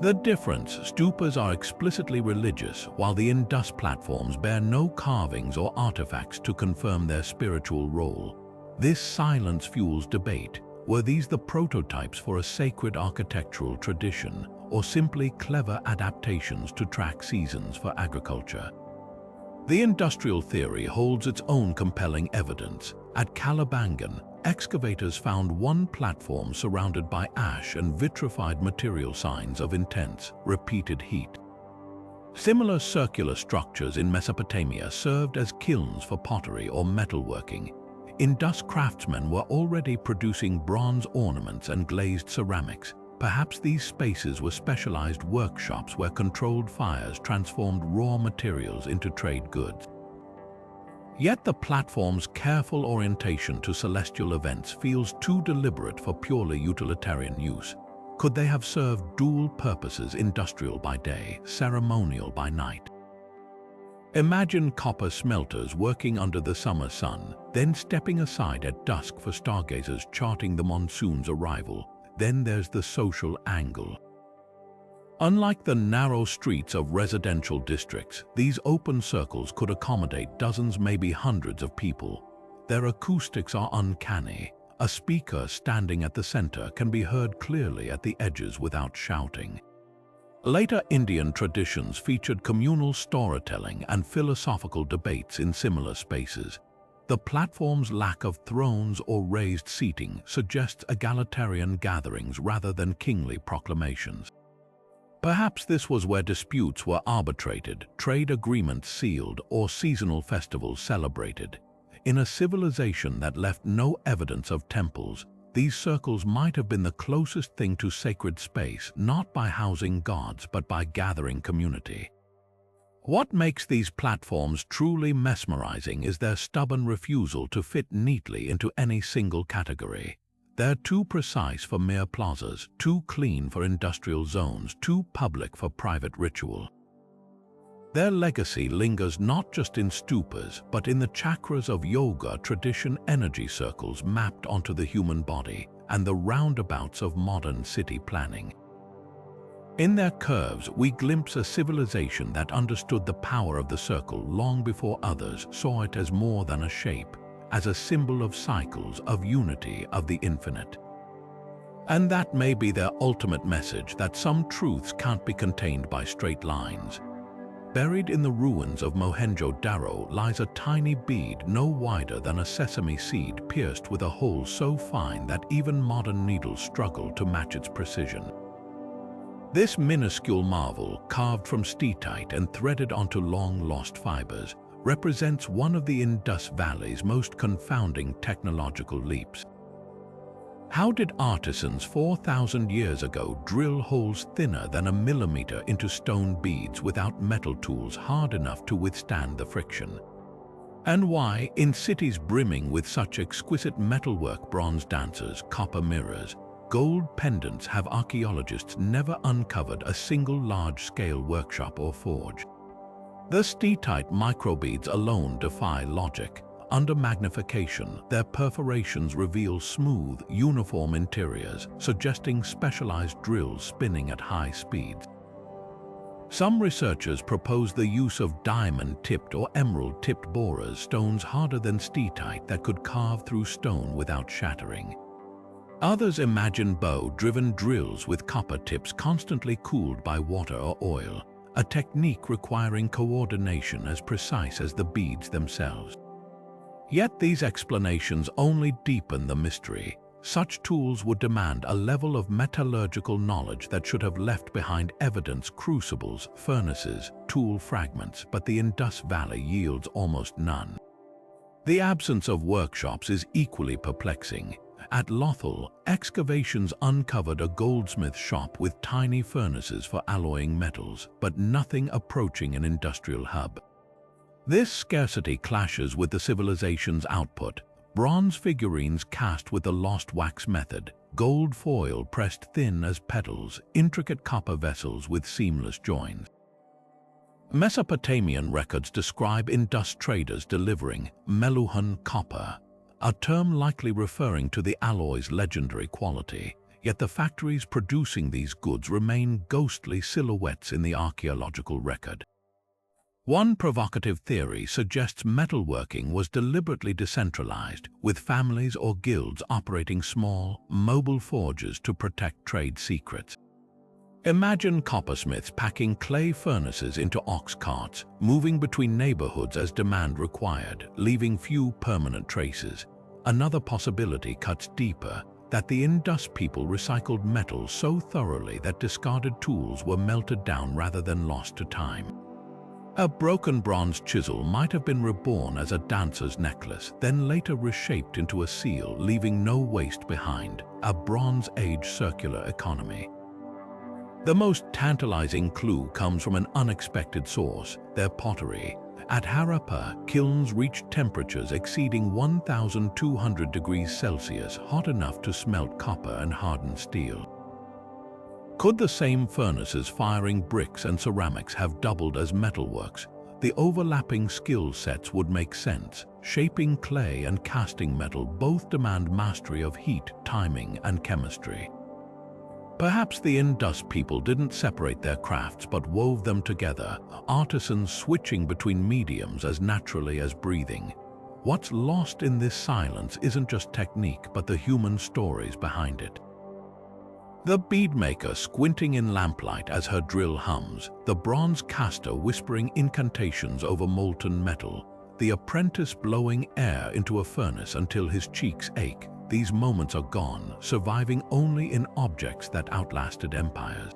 The difference: stupas are explicitly religious, while the Indus platforms bear no carvings or artifacts to confirm their spiritual role. This silence fuels debate. Were these the prototypes for a sacred architectural tradition, or simply clever adaptations to track seasons for agriculture? The industrial theory holds its own compelling evidence. At Kalibangan, excavators found one platform surrounded by ash and vitrified material, signs of intense, repeated heat. Similar circular structures in Mesopotamia served as kilns for pottery or metalworking. Indus craftsmen were already producing bronze ornaments and glazed ceramics. Perhaps these spaces were specialized workshops where controlled fires transformed raw materials into trade goods. Yet the platform's careful orientation to celestial events feels too deliberate for purely utilitarian use. Could they have served dual purposes, industrial by day, ceremonial by night? Imagine copper smelters working under the summer sun, then stepping aside at dusk for stargazers charting the monsoon's arrival. Then there's the social angle. Unlike the narrow streets of residential districts, these open circles could accommodate dozens, maybe hundreds of people. Their acoustics are uncanny. A speaker standing at the center can be heard clearly at the edges without shouting. Later Indian traditions featured communal storytelling and philosophical debates in similar spaces. The platform's lack of thrones or raised seating suggests egalitarian gatherings rather than kingly proclamations. Perhaps this was where disputes were arbitrated, trade agreements sealed, or seasonal festivals celebrated. In a civilization that left no evidence of temples, these circles might have been the closest thing to sacred space, not by housing gods but by gathering community. What makes these platforms truly mesmerizing is their stubborn refusal to fit neatly into any single category. They're too precise for mere plazas, too clean for industrial zones, too public for private ritual. Their legacy lingers not just in stupas, but in the chakras of yoga tradition, energy circles mapped onto the human body, and the roundabouts of modern city planning. In their curves, we glimpse a civilization that understood the power of the circle long before others saw it as more than a shape, as a symbol of cycles, of unity, of the infinite. And that may be their ultimate message, that some truths can't be contained by straight lines. Buried in the ruins of Mohenjo Daro lies a tiny bead no wider than a sesame seed, pierced with a hole so fine that even modern needles struggle to match its precision. This minuscule marvel, carved from steatite and threaded onto long-lost fibers, represents one of the Indus Valley's most confounding technological leaps. How did artisans 4,000 years ago drill holes thinner than a millimeter into stone beads without metal tools hard enough to withstand the friction? And why, in cities brimming with such exquisite metalwork, bronze dancers, copper mirrors, gold pendants, have archaeologists never uncovered a single large-scale workshop or forge? The steatite microbeads alone defy logic. Under magnification, their perforations reveal smooth, uniform interiors, suggesting specialized drills spinning at high speeds. Some researchers propose the use of diamond-tipped or emerald-tipped borers, stones harder than steatite that could carve through stone without shattering. Others imagine bow-driven drills with copper tips constantly cooled by water or oil, a technique requiring coordination as precise as the beads themselves. Yet these explanations only deepen the mystery. Such tools would demand a level of metallurgical knowledge that should have left behind evidence: crucibles, furnaces, tool fragments, but the Indus Valley yields almost none. The absence of workshops is equally perplexing. At Lothal, excavations uncovered a goldsmith shop with tiny furnaces for alloying metals, but nothing approaching an industrial hub. This scarcity clashes with the civilization's output: bronze figurines cast with the lost wax method, gold foil pressed thin as petals, intricate copper vessels with seamless joins. Mesopotamian records describe Indus traders delivering meluhan copper, a term likely referring to the alloy's legendary quality, yet the factories producing these goods remain ghostly silhouettes in the archaeological record. One provocative theory suggests metalworking was deliberately decentralized, with families or guilds operating small, mobile forges to protect trade secrets. Imagine coppersmiths packing clay furnaces into ox carts, moving between neighborhoods as demand required, leaving few permanent traces. Another possibility cuts deeper: that the Indus people recycled metal so thoroughly that discarded tools were melted down rather than lost to time. A broken bronze chisel might have been reborn as a dancer's necklace, then later reshaped into a seal, leaving no waste behind, a Bronze Age circular economy. The most tantalizing clue comes from an unexpected source: their pottery. At Harappan, kilns reached temperatures exceeding 1,200 degrees Celsius, hot enough to smelt copper and harden steel. Could the same furnaces firing bricks and ceramics have doubled as metalworks? The overlapping skill sets would make sense. Shaping clay and casting metal both demand mastery of heat, timing, and chemistry. Perhaps the Indus people didn't separate their crafts but wove them together, artisans switching between mediums as naturally as breathing. What's lost in this silence isn't just technique but the human stories behind it. The beadmaker squinting in lamplight as her drill hums, the bronze caster whispering incantations over molten metal, the apprentice blowing air into a furnace until his cheeks ache. These moments are gone, surviving only in objects that outlasted empires.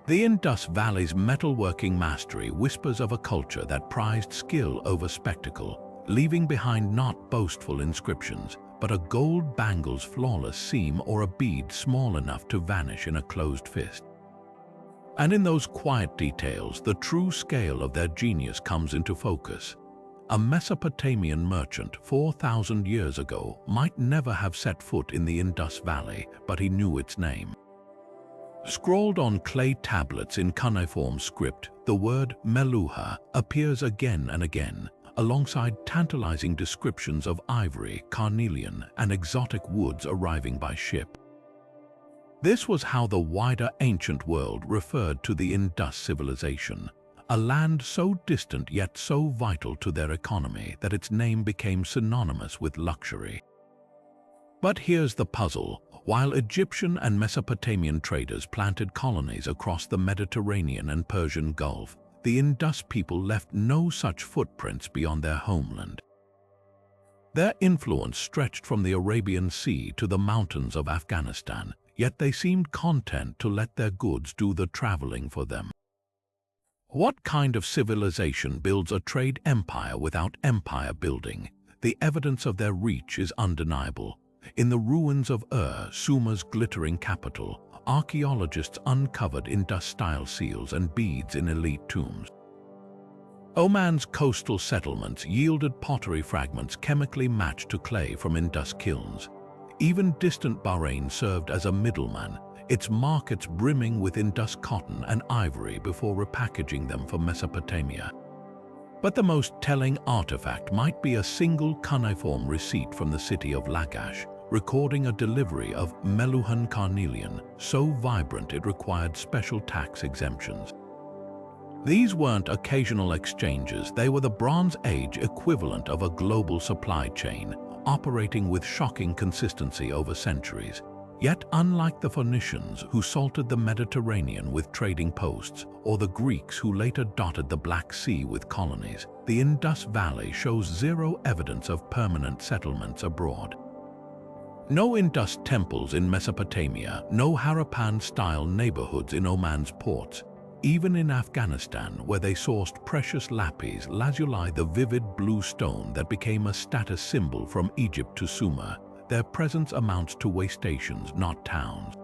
The Indus Valley's metalworking mastery whispers of a culture that prized skill over spectacle, leaving behind not boastful inscriptions, but a gold bangle's flawless seam or a bead small enough to vanish in a closed fist. And in those quiet details, the true scale of their genius comes into focus. A Mesopotamian merchant 4,000 years ago might never have set foot in the Indus Valley, but he knew its name. Scrawled on clay tablets in cuneiform script, the word Meluha appears again and again, alongside tantalizing descriptions of ivory, carnelian, and exotic woods arriving by ship. This was how the wider ancient world referred to the Indus civilization, a land so distant yet so vital to their economy that its name became synonymous with luxury. But here's the puzzle. While Egyptian and Mesopotamian traders planted colonies across the Mediterranean and Persian Gulf, the Indus people left no such footprints beyond their homeland. Their influence stretched from the Arabian Sea to the mountains of Afghanistan, yet they seemed content to let their goods do the traveling for them. What kind of civilization builds a trade empire without empire building? The evidence of their reach is undeniable. In the ruins of Sumer's glittering capital, archaeologists uncovered Indus-style seals and beads in elite tombs. Oman's coastal settlements yielded pottery fragments chemically matched to clay from Indus kilns. Even distant Bahrain served as a middleman, its markets brimming with Indus cotton and ivory before repackaging them for Mesopotamia. But the most telling artifact might be a single cuneiform receipt from the city of Lagash, recording a delivery of Meluhan carnelian, so vibrant it required special tax exemptions. These weren't occasional exchanges, they were the Bronze Age equivalent of a global supply chain, operating with shocking consistency over centuries. Yet unlike the Phoenicians who salted the Mediterranean with trading posts, or the Greeks who later dotted the Black Sea with colonies, the Indus Valley shows zero evidence of permanent settlements abroad. No Indus temples in Mesopotamia, no Harappan-style neighborhoods in Oman's ports. Even in Afghanistan, where they sourced precious lapis lazuli, the vivid blue stone that became a status symbol from Egypt to Sumer, their presence amounts to way stations, not towns.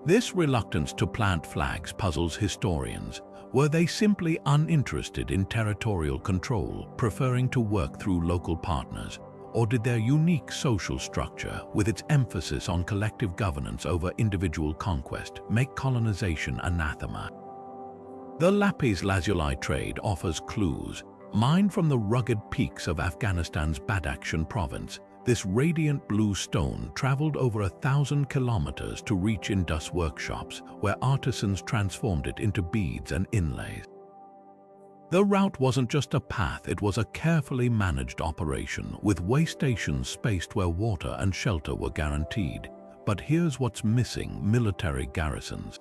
This reluctance to plant flags puzzles historians. Were they simply uninterested in territorial control, preferring to work through local partners? Or did their unique social structure, with its emphasis on collective governance over individual conquest, make colonization anathema? The lapis lazuli trade offers clues. Mined from the rugged peaks of Afghanistan's Badakhshan province, this radiant blue stone traveled over 1,000 kilometers to reach Indus workshops, where artisans transformed it into beads and inlays. The route wasn't just a path, it was a carefully managed operation, with way stations spaced where water and shelter were guaranteed. But here's what's missing: military garrisons.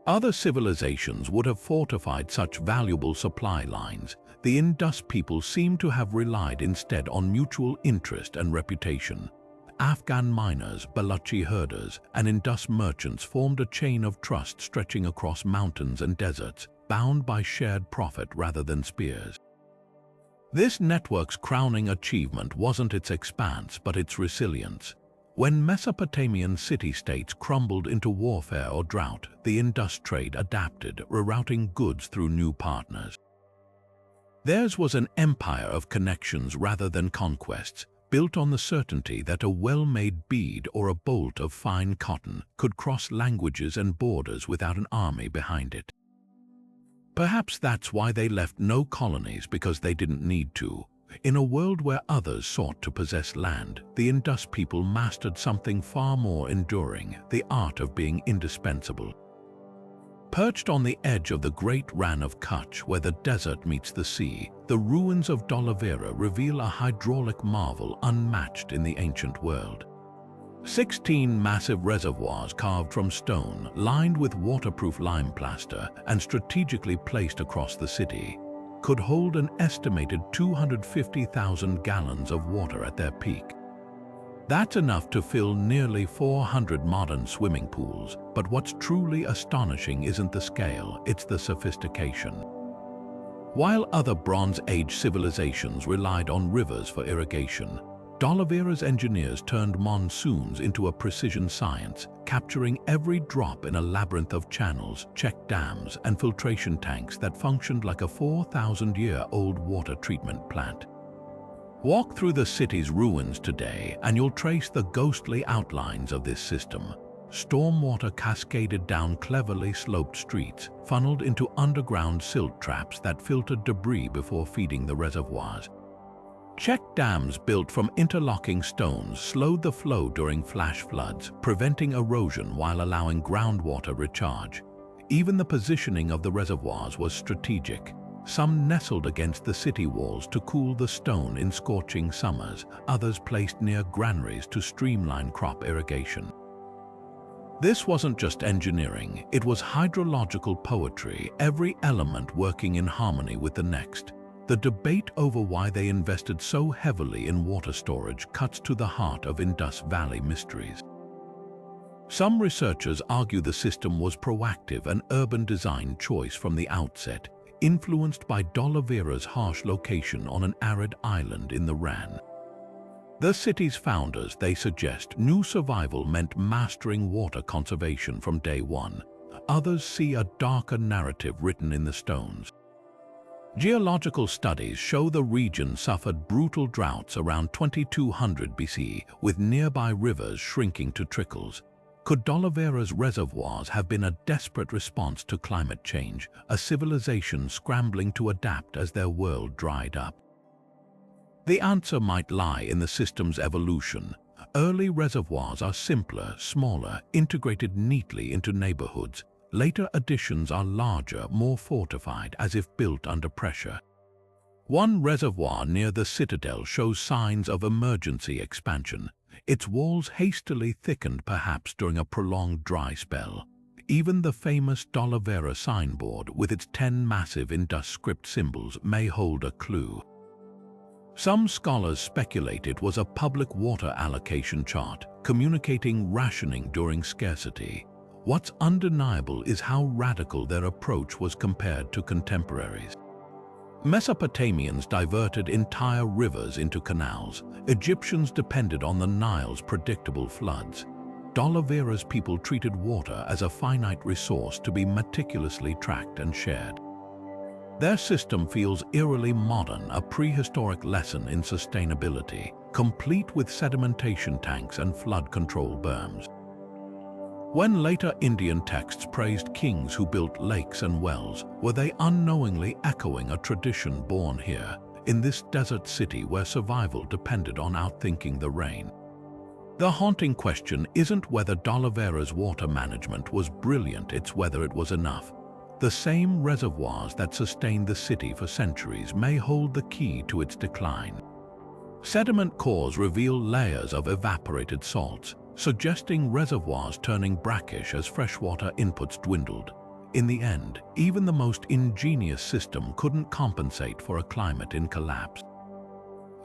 Other civilizations would have fortified such valuable supply lines. The Indus people seem to have relied instead on mutual interest and reputation. Afghan miners, Balochi herders, and Indus merchants formed a chain of trust stretching across mountains and deserts, bound by shared profit rather than spears. This network's crowning achievement wasn't its expanse, but its resilience. When Mesopotamian city-states crumbled into warfare or drought, the Indus trade adapted, rerouting goods through new partners. Theirs was an empire of connections rather than conquests, built on the certainty that a well-made bead or a bolt of fine cotton could cross languages and borders without an army behind it. Perhaps that's why they left no colonies, because they didn't need to. In a world where others sought to possess land, the Indus people mastered something far more enduring: the art of being indispensable. Perched on the edge of the Great Rann of Kutch, where the desert meets the sea, the ruins of Dolavera reveal a hydraulic marvel unmatched in the ancient world. 16 massive reservoirs carved from stone, lined with waterproof lime plaster and strategically placed across the city, could hold an estimated 250,000 gallons of water at their peak. That's enough to fill nearly 400 modern swimming pools, but what's truly astonishing isn't the scale, it's the sophistication. While other Bronze Age civilizations relied on rivers for irrigation, Dolavera's engineers turned monsoons into a precision science, capturing every drop in a labyrinth of channels, check dams, and filtration tanks that functioned like a 4,000-year-old water treatment plant. Walk through the city's ruins today, and you'll trace the ghostly outlines of this system. Stormwater cascaded down cleverly sloped streets, funneled into underground silt traps that filtered debris before feeding the reservoirs. Check dams built from interlocking stones slowed the flow during flash floods, preventing erosion while allowing groundwater recharge. Even the positioning of the reservoirs was strategic. Some nestled against the city walls to cool the stone in scorching summers, others placed near granaries to streamline crop irrigation. This wasn't just engineering, it was hydrological poetry, every element working in harmony with the next. The debate over why they invested so heavily in water storage cuts to the heart of Indus Valley mysteries. Some researchers argue the system was proactive, an urban design choice from the outset, influenced by Dolavera's harsh location on an arid island in the Rann. The city's founders, they suggest, knew survival meant mastering water conservation from day one. Others see a darker narrative written in the stones. Geological studies show the region suffered brutal droughts around 2200 BC, with nearby rivers shrinking to trickles. Could Dolivera's reservoirs have been a desperate response to climate change, a civilization scrambling to adapt as their world dried up? The answer might lie in the system's evolution. Early reservoirs are simpler, smaller, integrated neatly into neighborhoods. Later additions are larger, more fortified, as if built under pressure. One reservoir near the citadel shows signs of emergency expansion. Its walls hastily thickened, perhaps during a prolonged dry spell. Even the famous Dolivera signboard, with its 10 massive Indus script symbols, may hold a clue. Some scholars speculate it was a public water allocation chart, communicating rationing during scarcity. What's undeniable is how radical their approach was compared to contemporaries. Mesopotamians diverted entire rivers into canals. Egyptians depended on the Nile's predictable floods. Dolivera's people treated water as a finite resource to be meticulously tracked and shared. Their system feels eerily modern, a prehistoric lesson in sustainability, complete with sedimentation tanks and flood control berms. When later Indian texts praised kings who built lakes and wells, were they unknowingly echoing a tradition born here, in this desert city where survival depended on outthinking the rain? The haunting question isn't whether Dolivera's water management was brilliant, it's whether it was enough. The same reservoirs that sustained the city for centuries may hold the key to its decline. Sediment cores reveal layers of evaporated salts, suggesting reservoirs turning brackish as freshwater inputs dwindled. In the end, even the most ingenious system couldn't compensate for a climate in collapse.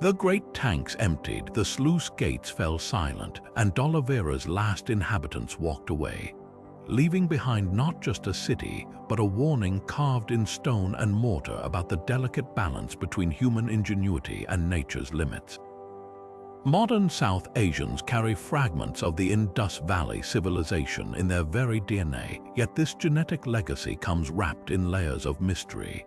The great tanks emptied, the sluice gates fell silent, and Dolivera's last inhabitants walked away, leaving behind not just a city, but a warning carved in stone and mortar about the delicate balance between human ingenuity and nature's limits. Modern South Asians carry fragments of the Indus Valley Civilization in their very DNA, yet this genetic legacy comes wrapped in layers of mystery.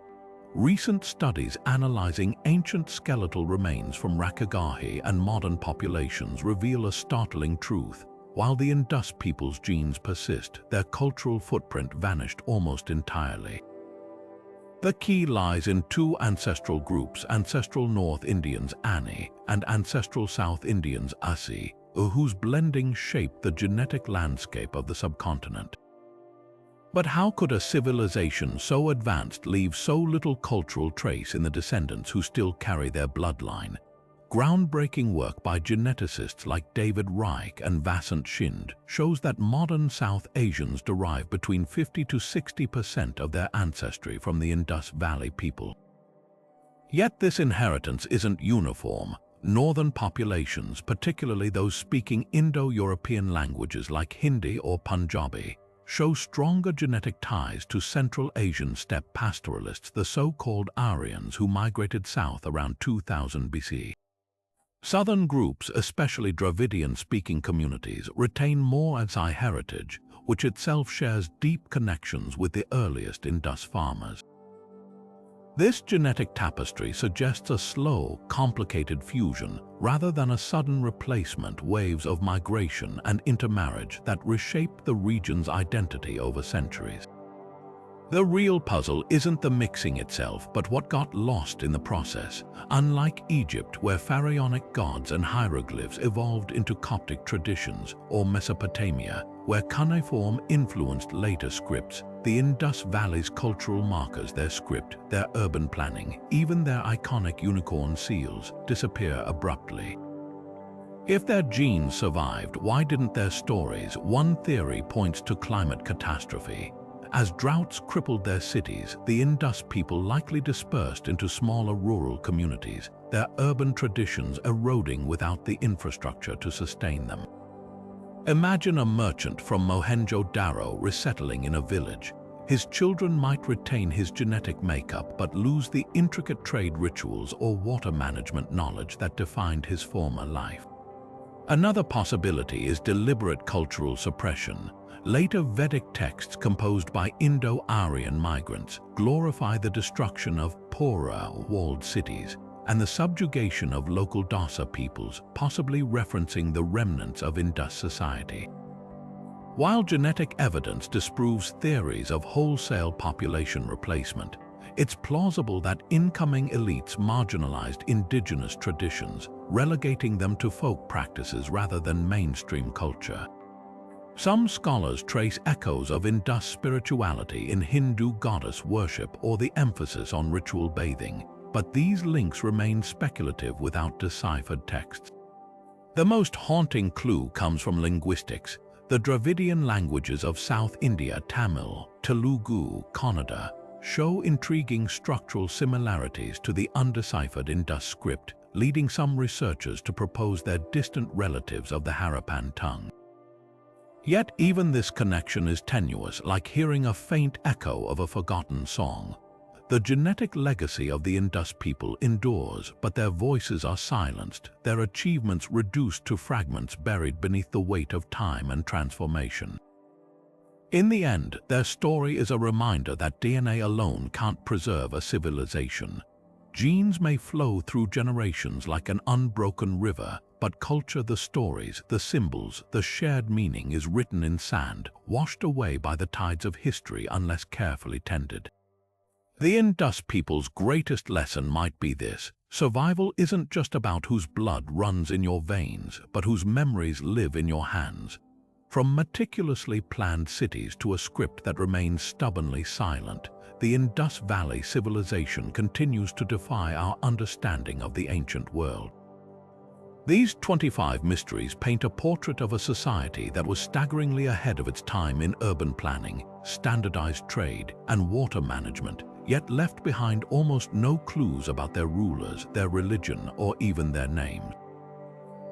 Recent studies analyzing ancient skeletal remains from Rakhigarhi and modern populations reveal a startling truth. While the Indus people's genes persist, their cultural footprint vanished almost entirely. The key lies in two ancestral groups, ancestral North Indians Ani and ancestral South Indians Asi, whose blending shaped the genetic landscape of the subcontinent. But how could a civilization so advanced leave so little cultural trace in the descendants who still carry their bloodline? Groundbreaking work by geneticists like David Reich and Vasant Shind shows that modern South Asians derive between 50 to 60% of their ancestry from the Indus Valley people. Yet this inheritance isn't uniform. Northern populations, particularly those speaking Indo-European languages like Hindi or Punjabi, show stronger genetic ties to Central Asian steppe pastoralists, the so-called Aryans who migrated south around 2000 BC. Southern groups, especially Dravidian-speaking communities, retain more Asi heritage, which itself shares deep connections with the earliest Indus farmers. This genetic tapestry suggests a slow, complicated fusion rather than a sudden replacement, waves of migration and intermarriage that reshaped the region's identity over centuries. The real puzzle isn't the mixing itself, but what got lost in the process. Unlike Egypt, where pharaonic gods and hieroglyphs evolved into Coptic traditions, or Mesopotamia, where cuneiform influenced later scripts, the Indus Valley's cultural markers, their script, their urban planning, even their iconic unicorn seals, disappear abruptly. If their genes survived, why didn't their stories? One theory points to climate catastrophe. As droughts crippled their cities, the Indus people likely dispersed into smaller rural communities, their urban traditions eroding without the infrastructure to sustain them. Imagine a merchant from Mohenjo Daro resettling in a village. His children might retain his genetic makeup but lose the intricate trade rituals or water management knowledge that defined his former life. Another possibility is deliberate cultural suppression. Later Vedic texts composed by Indo-Aryan migrants glorify the destruction of poorer, walled cities and the subjugation of local Dasa peoples, possibly referencing the remnants of Indus society. While genetic evidence disproves theories of wholesale population replacement, it's plausible that incoming elites marginalized indigenous traditions, relegating them to folk practices rather than mainstream culture. Some scholars trace echoes of Indus spirituality in Hindu goddess worship or the emphasis on ritual bathing, but these links remain speculative without deciphered texts. The most haunting clue comes from linguistics. The Dravidian languages of South India, Tamil, Telugu, Kannada, show intriguing structural similarities to the undeciphered Indus script, leading some researchers to propose they're distant relatives of the Harappan tongue. Yet even this connection is tenuous, like hearing a faint echo of a forgotten song. The genetic legacy of the Indus people endures, but their voices are silenced, their achievements reduced to fragments buried beneath the weight of time and transformation. In the end, their story is a reminder that DNA alone can't preserve a civilization. Genes may flow through generations like an unbroken river, but culture, the stories, the symbols, the shared meaning is written in sand, washed away by the tides of history unless carefully tended. The Indus people's greatest lesson might be this: survival isn't just about whose blood runs in your veins, but whose memories live in your hands. From meticulously planned cities to a script that remains stubbornly silent, the Indus Valley Civilization continues to defy our understanding of the ancient world. These 25 mysteries paint a portrait of a society that was staggeringly ahead of its time in urban planning, standardized trade, and water management, yet left behind almost no clues about their rulers, their religion, or even their names.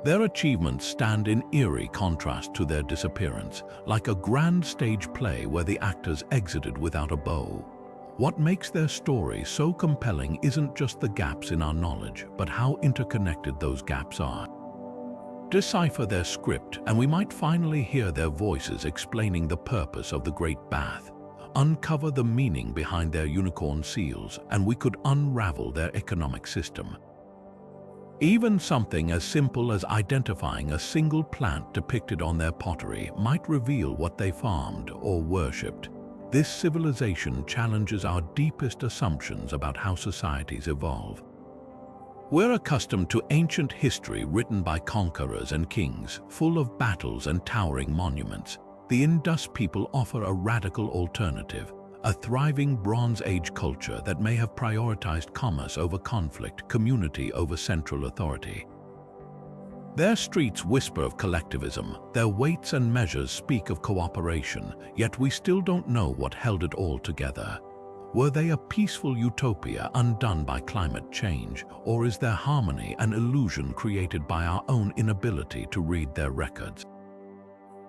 Their achievements stand in eerie contrast to their disappearance, like a grand stage play where the actors exited without a bow. What makes their story so compelling isn't just the gaps in our knowledge, but how interconnected those gaps are. Decipher their script, and we might finally hear their voices explaining the purpose of the Great Bath. Uncover the meaning behind their unicorn seals, and we could unravel their economic system. Even something as simple as identifying a single plant depicted on their pottery might reveal what they farmed or worshipped. This civilization challenges our deepest assumptions about how societies evolve. We're accustomed to ancient history written by conquerors and kings, full of battles and towering monuments. The Indus people offer a radical alternative, a thriving Bronze Age culture that may have prioritized commerce over conflict, community over central authority. Their streets whisper of collectivism, their weights and measures speak of cooperation, yet we still don't know what held it all together. Were they a peaceful utopia undone by climate change, or is their harmony an illusion created by our own inability to read their records?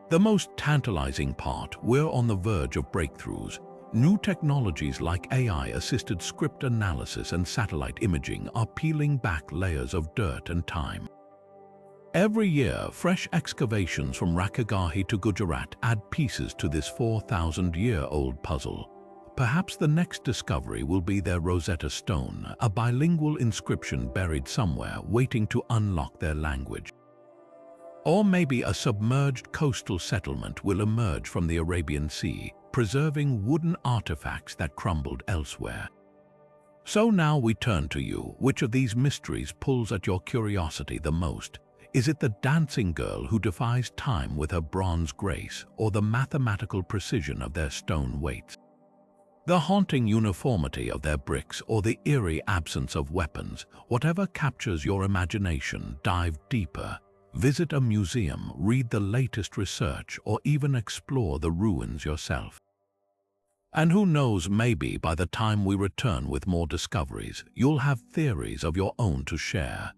The most tantalizing part, we're on the verge of breakthroughs. New technologies like AI-assisted script analysis and satellite imaging are peeling back layers of dirt and time. Every year, fresh excavations from Rakhigarhi to Gujarat add pieces to this 4,000-year-old puzzle. Perhaps the next discovery will be their Rosetta Stone, a bilingual inscription buried somewhere waiting to unlock their language. Or maybe a submerged coastal settlement will emerge from the Arabian Sea, preserving wooden artifacts that crumbled elsewhere. So now we turn to you. Which of these mysteries pulls at your curiosity the most? Is it the dancing girl who defies time with her bronze grace, or the mathematical precision of their stone weights? The haunting uniformity of their bricks, or the eerie absence of weapons? Whatever captures your imagination, dive deeper. Visit a museum, read the latest research, or even explore the ruins yourself. And who knows, maybe by the time we return with more discoveries, you'll have theories of your own to share.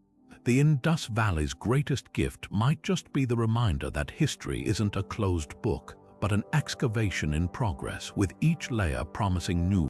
The Indus Valley's greatest gift might just be the reminder that history isn't a closed book, but an excavation in progress, with each layer promising new